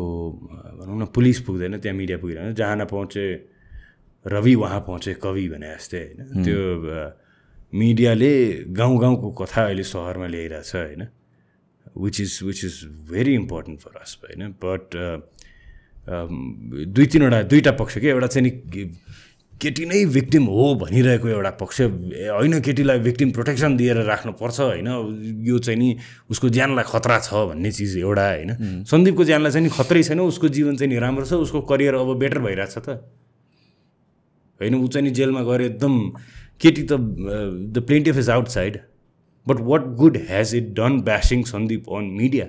भनौँ न पुलिस पुग्दैन त्यहाँ मिडिया पुगिरहेन. जहाँ नपहुँचे रवि वहाँ पहुँचे कवि भने जस्तै होइन. त्यो मिडियाले गाउँ गाउँको कथा अहिले सहरमा ल्याइरहेछ होइन. Which is very important for us होइन. बट दुईवटा पक्ष के एउटा चाहिँ नि केटी नै भिक्टिम हो भनिरहेको एउटा पक्ष होइन. केटीलाई भिक्टिम प्रोटेक्सन दिएर राख्नुपर्छ होइन. यो चाहिँ नि उसको ज्यानलाई खतरा छ भन्ने चिज एउटा होइन. सन्दीपको ज्यानलाई चाहिँ नि खतरै छैन. उसको जीवन चाहिँ नि राम्रो छ. उसको करियर अब बेटर भइरहेछ त होइन. ऊ चाहिँ नि जेलमा गएर एकदम केटी त the plaintiff is outside. But what good has it done bashing Sandeep on media,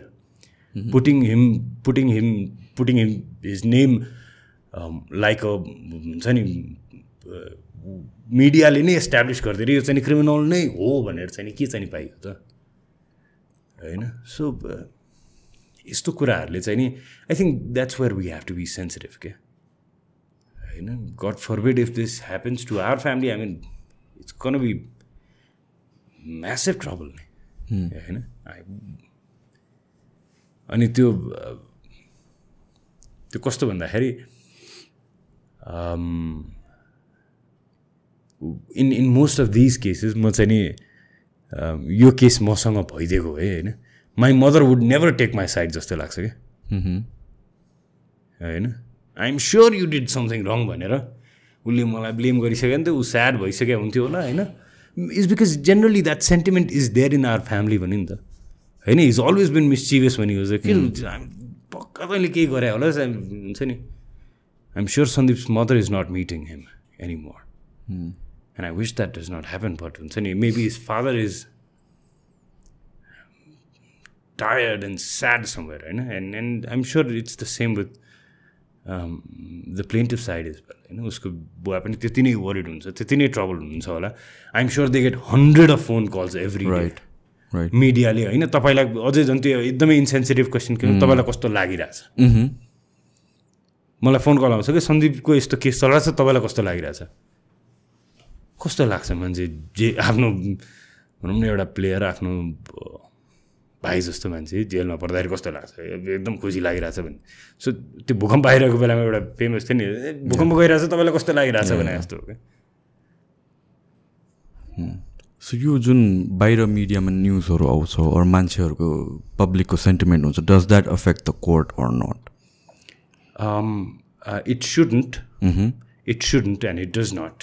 putting him his name like a हुन्छ नि मिडियाले नै एस्टाब्लिस गरिदिएर यो चाहिँ क्रिमिनल नै हो भनेर चाहिँ के चाहिँ पाइयो त होइन. सो यस्तो कुराहरूले चाहिँ नि I think that's where we have to be sensitive के होइन. God forbid if this happens to our family, I mean it's gonna be massive trouble होइन. अनि त्यो कस्तो भन्दाखेरि in most of these cases म चाहिँ नि यो केस मसँग भइदिएको है होइन. My mother would never take my side जस्तो लाग्छ क्या होइन. I am sure you did something wrong भनेर उसले मलाई ब्लेम गरिसक्यो नि त. ऊ स्याड भइसक्यो हुन्थ्यो होला होइन. Is because generally that sentiment is there in our family भन्यो नि त होइन. इज अलवेज बिन मिस्चिभियस भन्ने हो कि पक्का तैँले केही गरे होला हुन्छ नि. I am sure Sandeep's mother is not meeting him any more and I wish that does not happen. But हुन्छ नि maybe his father is tired and sad somewhere होइन. And I am sure it's the same with the plaintiff side is well होइन. उसको बुवा पनि त्यति नै worried हुन्छ, त्यति नै ट्रबल हुनुहुन्छ होला. I am sure they get 100 of phone calls every day. मिडियाले होइन. तपाईँलाई अझै झन् त्यो एकदमै इन्सेन्सिटिभ क्वेसन किन तपाईँलाई कस्तो लागिरहेछ. मलाई फोन कल आउँछ कि सन्दीपको यस्तो केस चलिरहेछ तपाईँलाई कस्तो लागिरहेछ. कस्तो लाग्छ मान्छे जे आफ्नो भनौँ न एउटा प्लेयर आफ्नो भाइ जस्तो मान्छे जेलमा पर्दाखेरि कस्तो लाग्छ. एकदम खुसी लागिरहेछ भने. सो त्यो भूकम्प आइरहेको बेलामा एउटा फेमस थियो नि भूकम्प गइरहेछ तपाईँलाई कस्तो लागिरहेछ भने जस्तो हो क्या. सो यो जुन बाहिर मिडियामा न्युजहरू आउँछ अरू मान्छेहरूको पब्लिकको सेन्टिमेन्ट हुन्छ, does that affect the court or not? It shouldn't and it does not.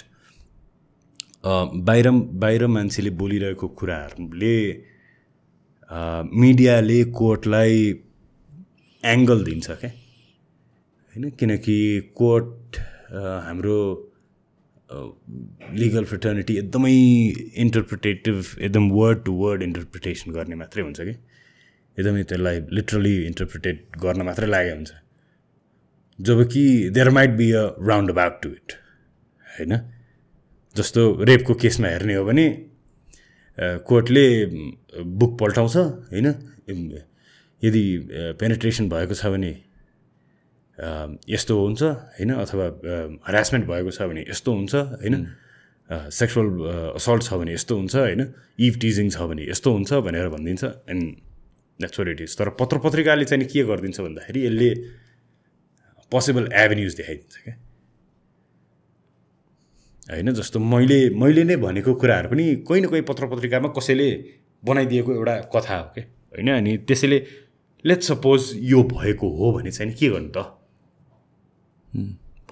बाहिर मान्छेले बोलिरहेको कुराहरूले मिडियाले कोर्टलाई एङ्गल दिन्छ क्या होइन. किनकि कोर्ट हाम्रो लिगल फ्रेटर्निटी एकदमै इन्टरप्रिटेटिभ एकदम वर्ड टु वर्ड इन्टरप्रिटेसन गर्ने मात्रै हुन्छ कि एकदमै त्यसलाई लिटरली इन्टरप्रिटेट गर्न मात्रै लागेको हुन्छ. जब कि there might be a round about to it होइन. जस्तो रेपको केसमा हेर्ने हो भने कोर्टले बुक पल्टाउँछ होइन. यदि पेनिट्रेसन भएको छ भने यस्तो हुन्छ होइन. अथवा हरासमेन्ट भएको छ भने यस्तो हुन्छ होइन. सेक्सुअल असल्ट छ भने यस्तो हुन्छ होइन. इभ टिजिङ छ भने यस्तो हुन्छ भनेर भनिदिन्छ. And that's what it is. तर पत्रिकाले चाहिँ के गरिदिन्छ भन्दाखेरि यसले पोसिबल एभेन्युज देखाइदिन्छ क्या होइन. जस्तो मैले नै भनेको कुराहरू पनि कोही न कोही पत्रिकामा कसैले बनाइदिएको एउटा कथा हो क्या होइन. अनि त्यसैले लेट्स सपोज यो भएको हो भने चाहिँ के गर्नु त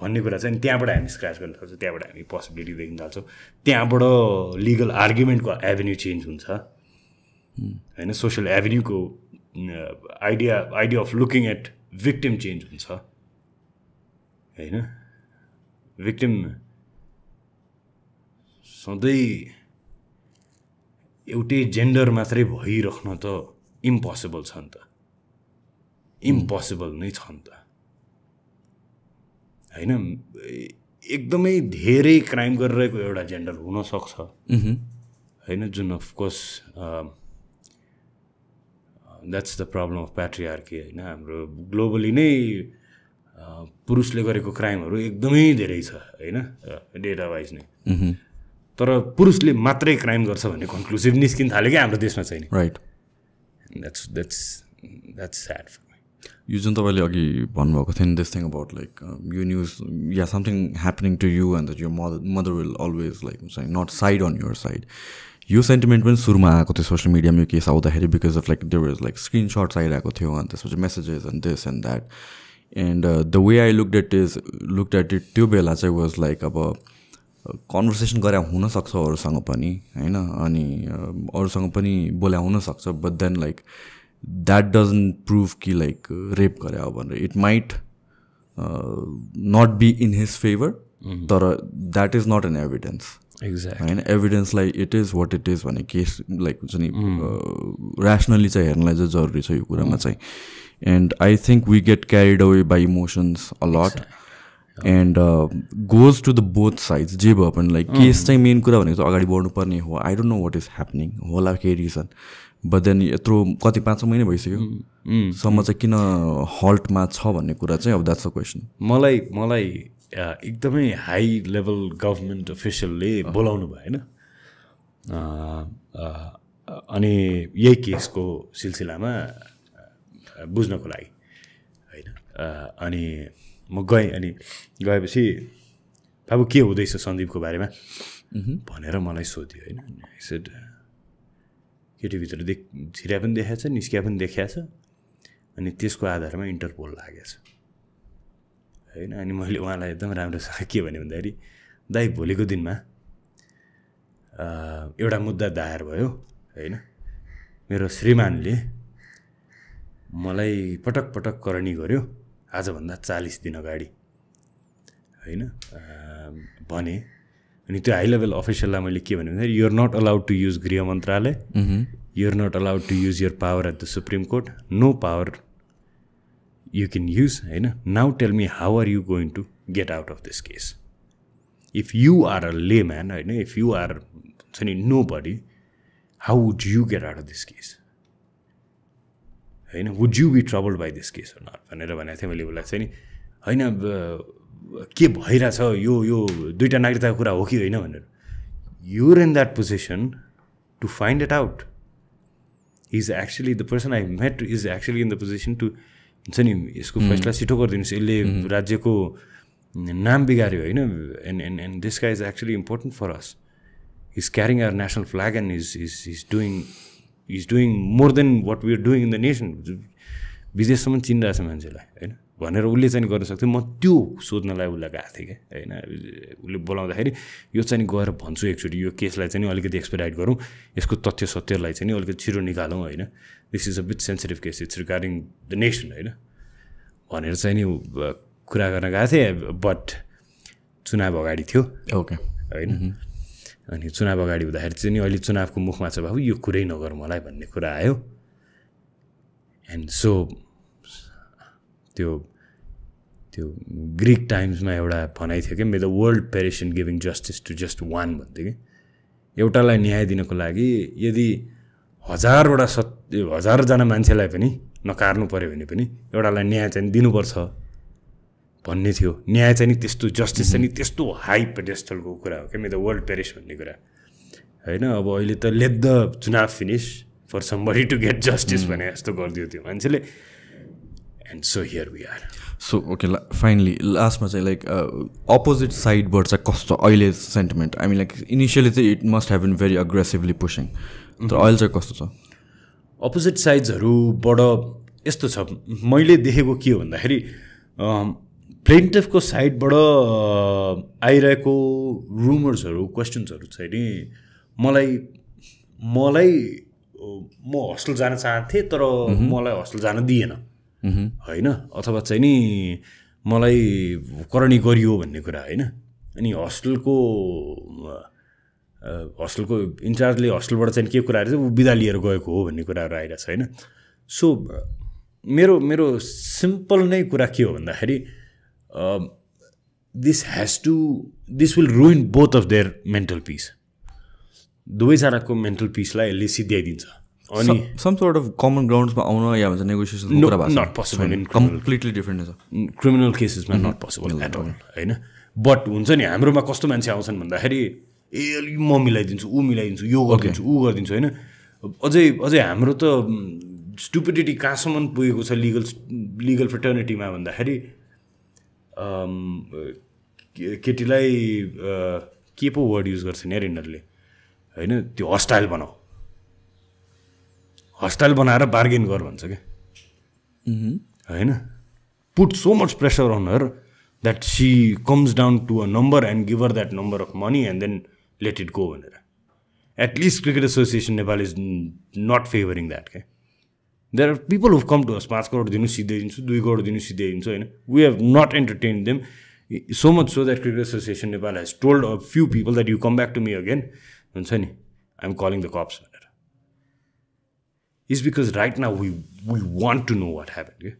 भन्ने कुरा चाहिँ त्यहाँबाट हामी स्क्रच गर्न सक्छौँ. त्यहाँबाट हामी पोसिबिलिटी देख्न थाल्छौँ. त्यहाँबाट लिगल आर्ग्युमेन्टको एभेन्यू चेन्ज हुन्छ होइन. सोसियल एभेन्यूको idea of looking at victim change हुन्छ होइन. भिक्टिम सधैँ एउटै जेन्डर मात्रै भइराख्न त इम्पोसिबल छ नि त, इम्पोसिबल नै छ नि त होइन। एकदमै धेरै क्राइम गरिरहेको एउटा जेन्डर हुनसक्छ होइन, जुन of course that's the problem of patriarchy होइन। हाम्रो ग्लोबली नै पुरुषले गरेको क्राइमहरू एकदमै धेरै छ होइन, डेटा वाइज नै। तर पुरुषले मात्रै क्राइम गर्छ भन्ने कन्क्लुसिभ निस्किन थाल्यो क्या हाम्रो देशमा चाहिँ, right. That's sad for me. यो जुन तपाईँले अघि भन्नुभएको थियो नि, दिस थिङ अबाउट लाइक यो न्युज या something happening to you and that your mother will always like हुन्छ not side on your side, यो सेन्टिमेन्ट पनि सुरुमा आएको थियो सोसियल मिडियामा यो केस आउँदाखेरि, because of like there was like screenshots आइरहेको थियो अनि त्यसपछि messages and this and that. And the way I looked at it त्यो बेला चाहिँ वाज लाइक अब कन्भर्सेसन गरे हुनसक्छ अरूसँग पनि होइन, अनि अरूसँग पनि बोल्या हुनसक्छ, but then like that doesn't prove कि लाइक रेप गरे हो भनेर। It might not be in his favour, तर that is not an evidence exact होइन। एभिडेन्सलाई it is what it is भन्ने केस लाइक हुन्छ नि ऱ्यासनली चाहिँ हेर्नलाई चाहिँ जरुरी छ यो कुरामा चाहिँ। And I think we get carried away by emotions a lot and goes to the both sides. जे भयो पनि लाइक केस चाहिँ मेन कुरा भनेको चाहिँ अगाडि बढ्नुपर्ने हो। I don't know what is happening, होला केही रिजन, बट देन यत्रो कति 5 महिना भइसक्यो सम्म चाहिँ किन हल्टमा छ भन्ने कुरा चाहिँ अब द्याट्स अ क्वेसन। मलाई एकदमै हाई लेभल गभर्मेन्ट अफिसियलले बोलाउनु भयो होइन, अनि यही केसको सिलसिलामा बुझ्नको लागि होइन। अनि म गएँ, अनि गएपछि बाबु के हुँदैछ सन्दीपको बारेमा भनेर मलाई सोध्यो होइन। सेड केटीभित्र छिरा पनि देखाएको छ, निस्किया पनि देखाएको छ, अनि त्यसको आधारमा इन्टरपोल लागेको छ होइन। अनि मैले उहाँलाई एकदम राम्रोसँग के भने भन्दाखेरि, दाइ भोलिको दिनमा एउटा मुद्दा दायर भयो होइन, मेरो श्रीमानले मलाई पटक पटक करणी गर्यो आजभन्दा 40 दिन अगाडि होइन भने। अनि त्यो हाई लेभल अफिसियललाई मैले के भने भन्दाखेरि, you're not allowed to use गृह मन्त्रालय, you're not allowed to use your power at the supreme court, no power you can use होइन। now tell me how are you going to get out of this case? If you are a layman होइन, if you are nobody, how would you get out of this case होइन? would you be troubled by this case or not भनेर भनेको थिएँ मैले उसलाई चाहिँ नि होइन, के भइरहेछ यो दुईवटा नागरिकताको कुरा हो कि होइन भनेर। you're in that position to find it out. he's actually the person I met is actually in the position to हुन्छ नि यसको फैसला छिटो गरिदिनुहोस्, यसले राज्यको नाम बिगार्यो होइन। And this guy is actually important for us, is carrying our national flag and is doing more than what we are doing in the nation. विदेशसम्म चिनिरहेछ मान्छेलाई होइन भनेर उसले चाहिँ गर्न सक्थ्यो। म त्यो सोध्नलाई उसलाई गएको थिएँ क्या होइन। उसले बोलाउँदाखेरि यो चाहिँ गएर भन्छु एकचोटि यो केसलाई चाहिँ अलिकति एक्सपेडाइट गरौँ, यसको तथ्य सत्यलाई चाहिँ अलिकति छिटो निकालौँ होइन। This is a bit sensitive case, it's regarding the nation होइन भनेर चाहिँ नि कुरा गर्न गएको थिएँ। बट चुनाव अगाडि थियो ओके होइन। अनि चुनाव अगाडि हुँदाखेरि चाहिँ नि अहिले चुनावको मुखमा छ बाबु यो कुरै नगर मलाई भन्ने कुरा आयो। एन्ड सो त्यो ग्रिक टाइम्समा एउटा भनाइ थियो कि may the world perish in giving justice to just one भन्थ्यो कि। एउटालाई न्याय दिनको लागि यदि हजारजना मान्छेलाई पनि नकार्नु पऱ्यो भने पनि एउटालाई न्याय चाहिँ दिनुपर्छ भन्ने थियो। न्याय चाहिँ नि त्यस्तो जस्टिस चाहिँ नि त्यस्तो हाई पेडेस्टलको कुरा हो क्या मे द वर्ल्ड पेरिस भन्ने कुरा होइन। अब अहिले त लेट द चुनाव finish for somebody to get justice भने जस्तो गरिदियो त्यो मान्छेले। And so here we are. So okay finally लास्टमा चाहिँ लाइक अपोजिट साइडबाट चाहिँ कस्तो अहिले sentiment? I mean like initially चाहिँ it must have been very aggressively pushing, तर अहिले चाहिँ कस्तो छ? अपोजिट साइड्सहरूबाट यस्तो छ, मैले देखेको के हो भन्दाखेरि प्लेन्टिफको साइडबाट आइरहेको रुमर्सहरू क्वेसन्सहरू चाहिँ नि मलाई म हस्टेल जान चाहन्थेँ तर मलाई हस्टेल जान दिएन होइन, अथवा चाहिँ नि मलाई करणी गरियो भन्ने कुरा होइन। अनि हस्टेलको हस्टेलको इन्चार्जले हस्टेलबाट चाहिँ के कुराहरू चाहिँ ऊ बिदा लिएर गएको हो भन्ने कुराहरू आइरहेछ होइन. सो मेरो सिम्पल नै कुरा के हो भन्दाखेरि this will ruin both of their mental peace. दुवैजनाको मेन्टल पिसलाई यसले सिद्ध्याइदिन्छ. अनि सम सोर्ट अफ कमन ग्राउन्ड्समा आउन या भन्छ नेगोसिएसनको कुरा भएको not possible in completely different छ. क्रिमिनल केसेसमा नट पोसिबल एट अल होइन. बट हुन्छ नि हाम्रोमा कस्तो मान्छे आउँछन् भन्दाखेरि म मिलाइदिन्छु ऊ मिलाइदिन्छु यो गरिदिन्छु ऊ गरिदिन्छु होइन. अझै हाम्रो त स्टुपिडिटी कहाँसम्म पुगेको छ लिगल फ्रेटर्निटीमा भन्दाखेरि केटीलाई के पो वर्ड युज गर्छन् यार यिनीहरूले होइन. त्यो हस्टाइल बनाएर बार्गेन गर भन्छ क्या होइन. Put so much pressure on her that she comes down to a number and give her that number of money and then let it go भनेर. At least cricket association Nepal is not favouring that क्या. There are people who come to us 5 crore दिनु सिधै दिन्छु 2 करोड दिनु सिधै दिन्छु होइन. We have not entertain them so much so that cricket association Nepal has told a few people that you come back to me again हुन्छ नि I am calling the cops भनेर. Is because right now we want to know what happen क्या.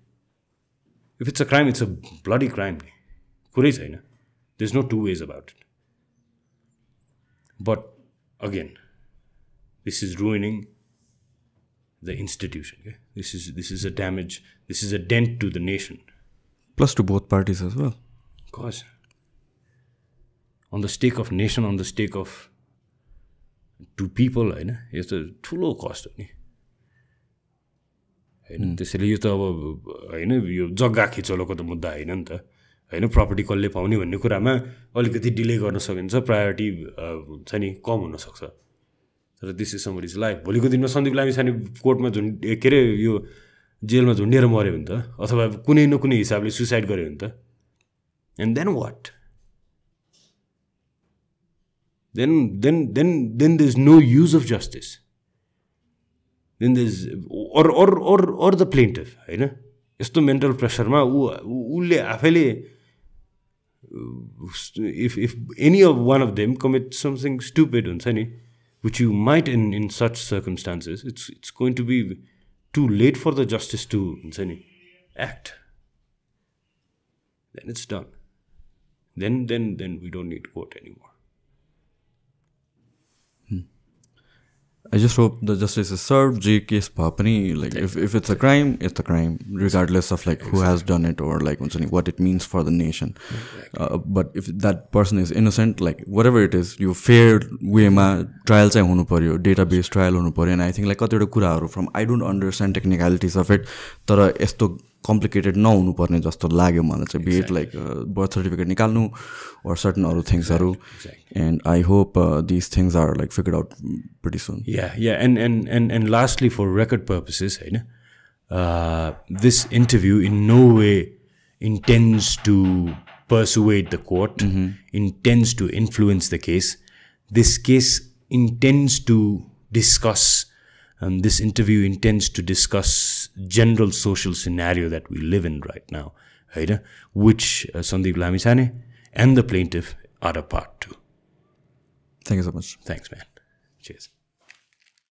If it's a crime it's a bloody crime नि कुरै छैन. There is no two ways about it. But again this is ruining the institution. Okay? This is a damage. This is a dent to the nation. Plus to both parties as well. Of course. On the stake of nation, on the stake of two people, होइन यो त ठुलो cost हो नि होइन. त्यसैले यो त अब होइन यो जग्गा खिचोलोको त मुद्दा होइन नि त होइन. प्रपर्टी कसले पाउने भन्ने कुरामा अलिकति डिले गर्न सकिन्छ. प्रायोरिटी हुन्छ नि कम हुनसक्छ. तर दिस इज समबडीज लाइफ. भोलिको दिनमा सन्दीप लामिछाने कोर्टमा के अरे यो जेलमा झुन्डिएर मऱ्यो भने त अथवा कुनै न कुनै हिसाबले सुसाइड गर्यो भने त and then what then there is no use of justice. Then there is or the plaintiff होइन. यस्तो मेन्टल प्रेसरमा उसले आफैले if any of one of them commit something stupid हुन्छ नि which you might in such circumstances, it's going to be too late for the justice to act. Then it's done. Then we don't need court anymore. I just hope the justice is served. J case papani like if it's a crime, it's a crime, regardless of like who has done it or like what it means for the nation. But if that person is innocent, like whatever it is, you fair way ma trial chai hunu paryo, database trial hunu paryo. And I think like katiwata kuraharu from I don't understand technicalities of it, tara yesto complicated नहुनु पर्ने जस्तो लाग्यो मलाई चाहिँ. Be it like birth certificate निकाल्नु or certain other things haru. And I hope these things are like figured out pretty soon. Yeah. And lastly, for record purposes, this interview in no way intends to persuade the court, intends to influence the case. This case intends to discuss. This interview intends to discuss general social scenario that we live in right now, which Sandeep Lamichhane and the plaintiff are a part to. Thank you so much. Thanks, man. Cheers.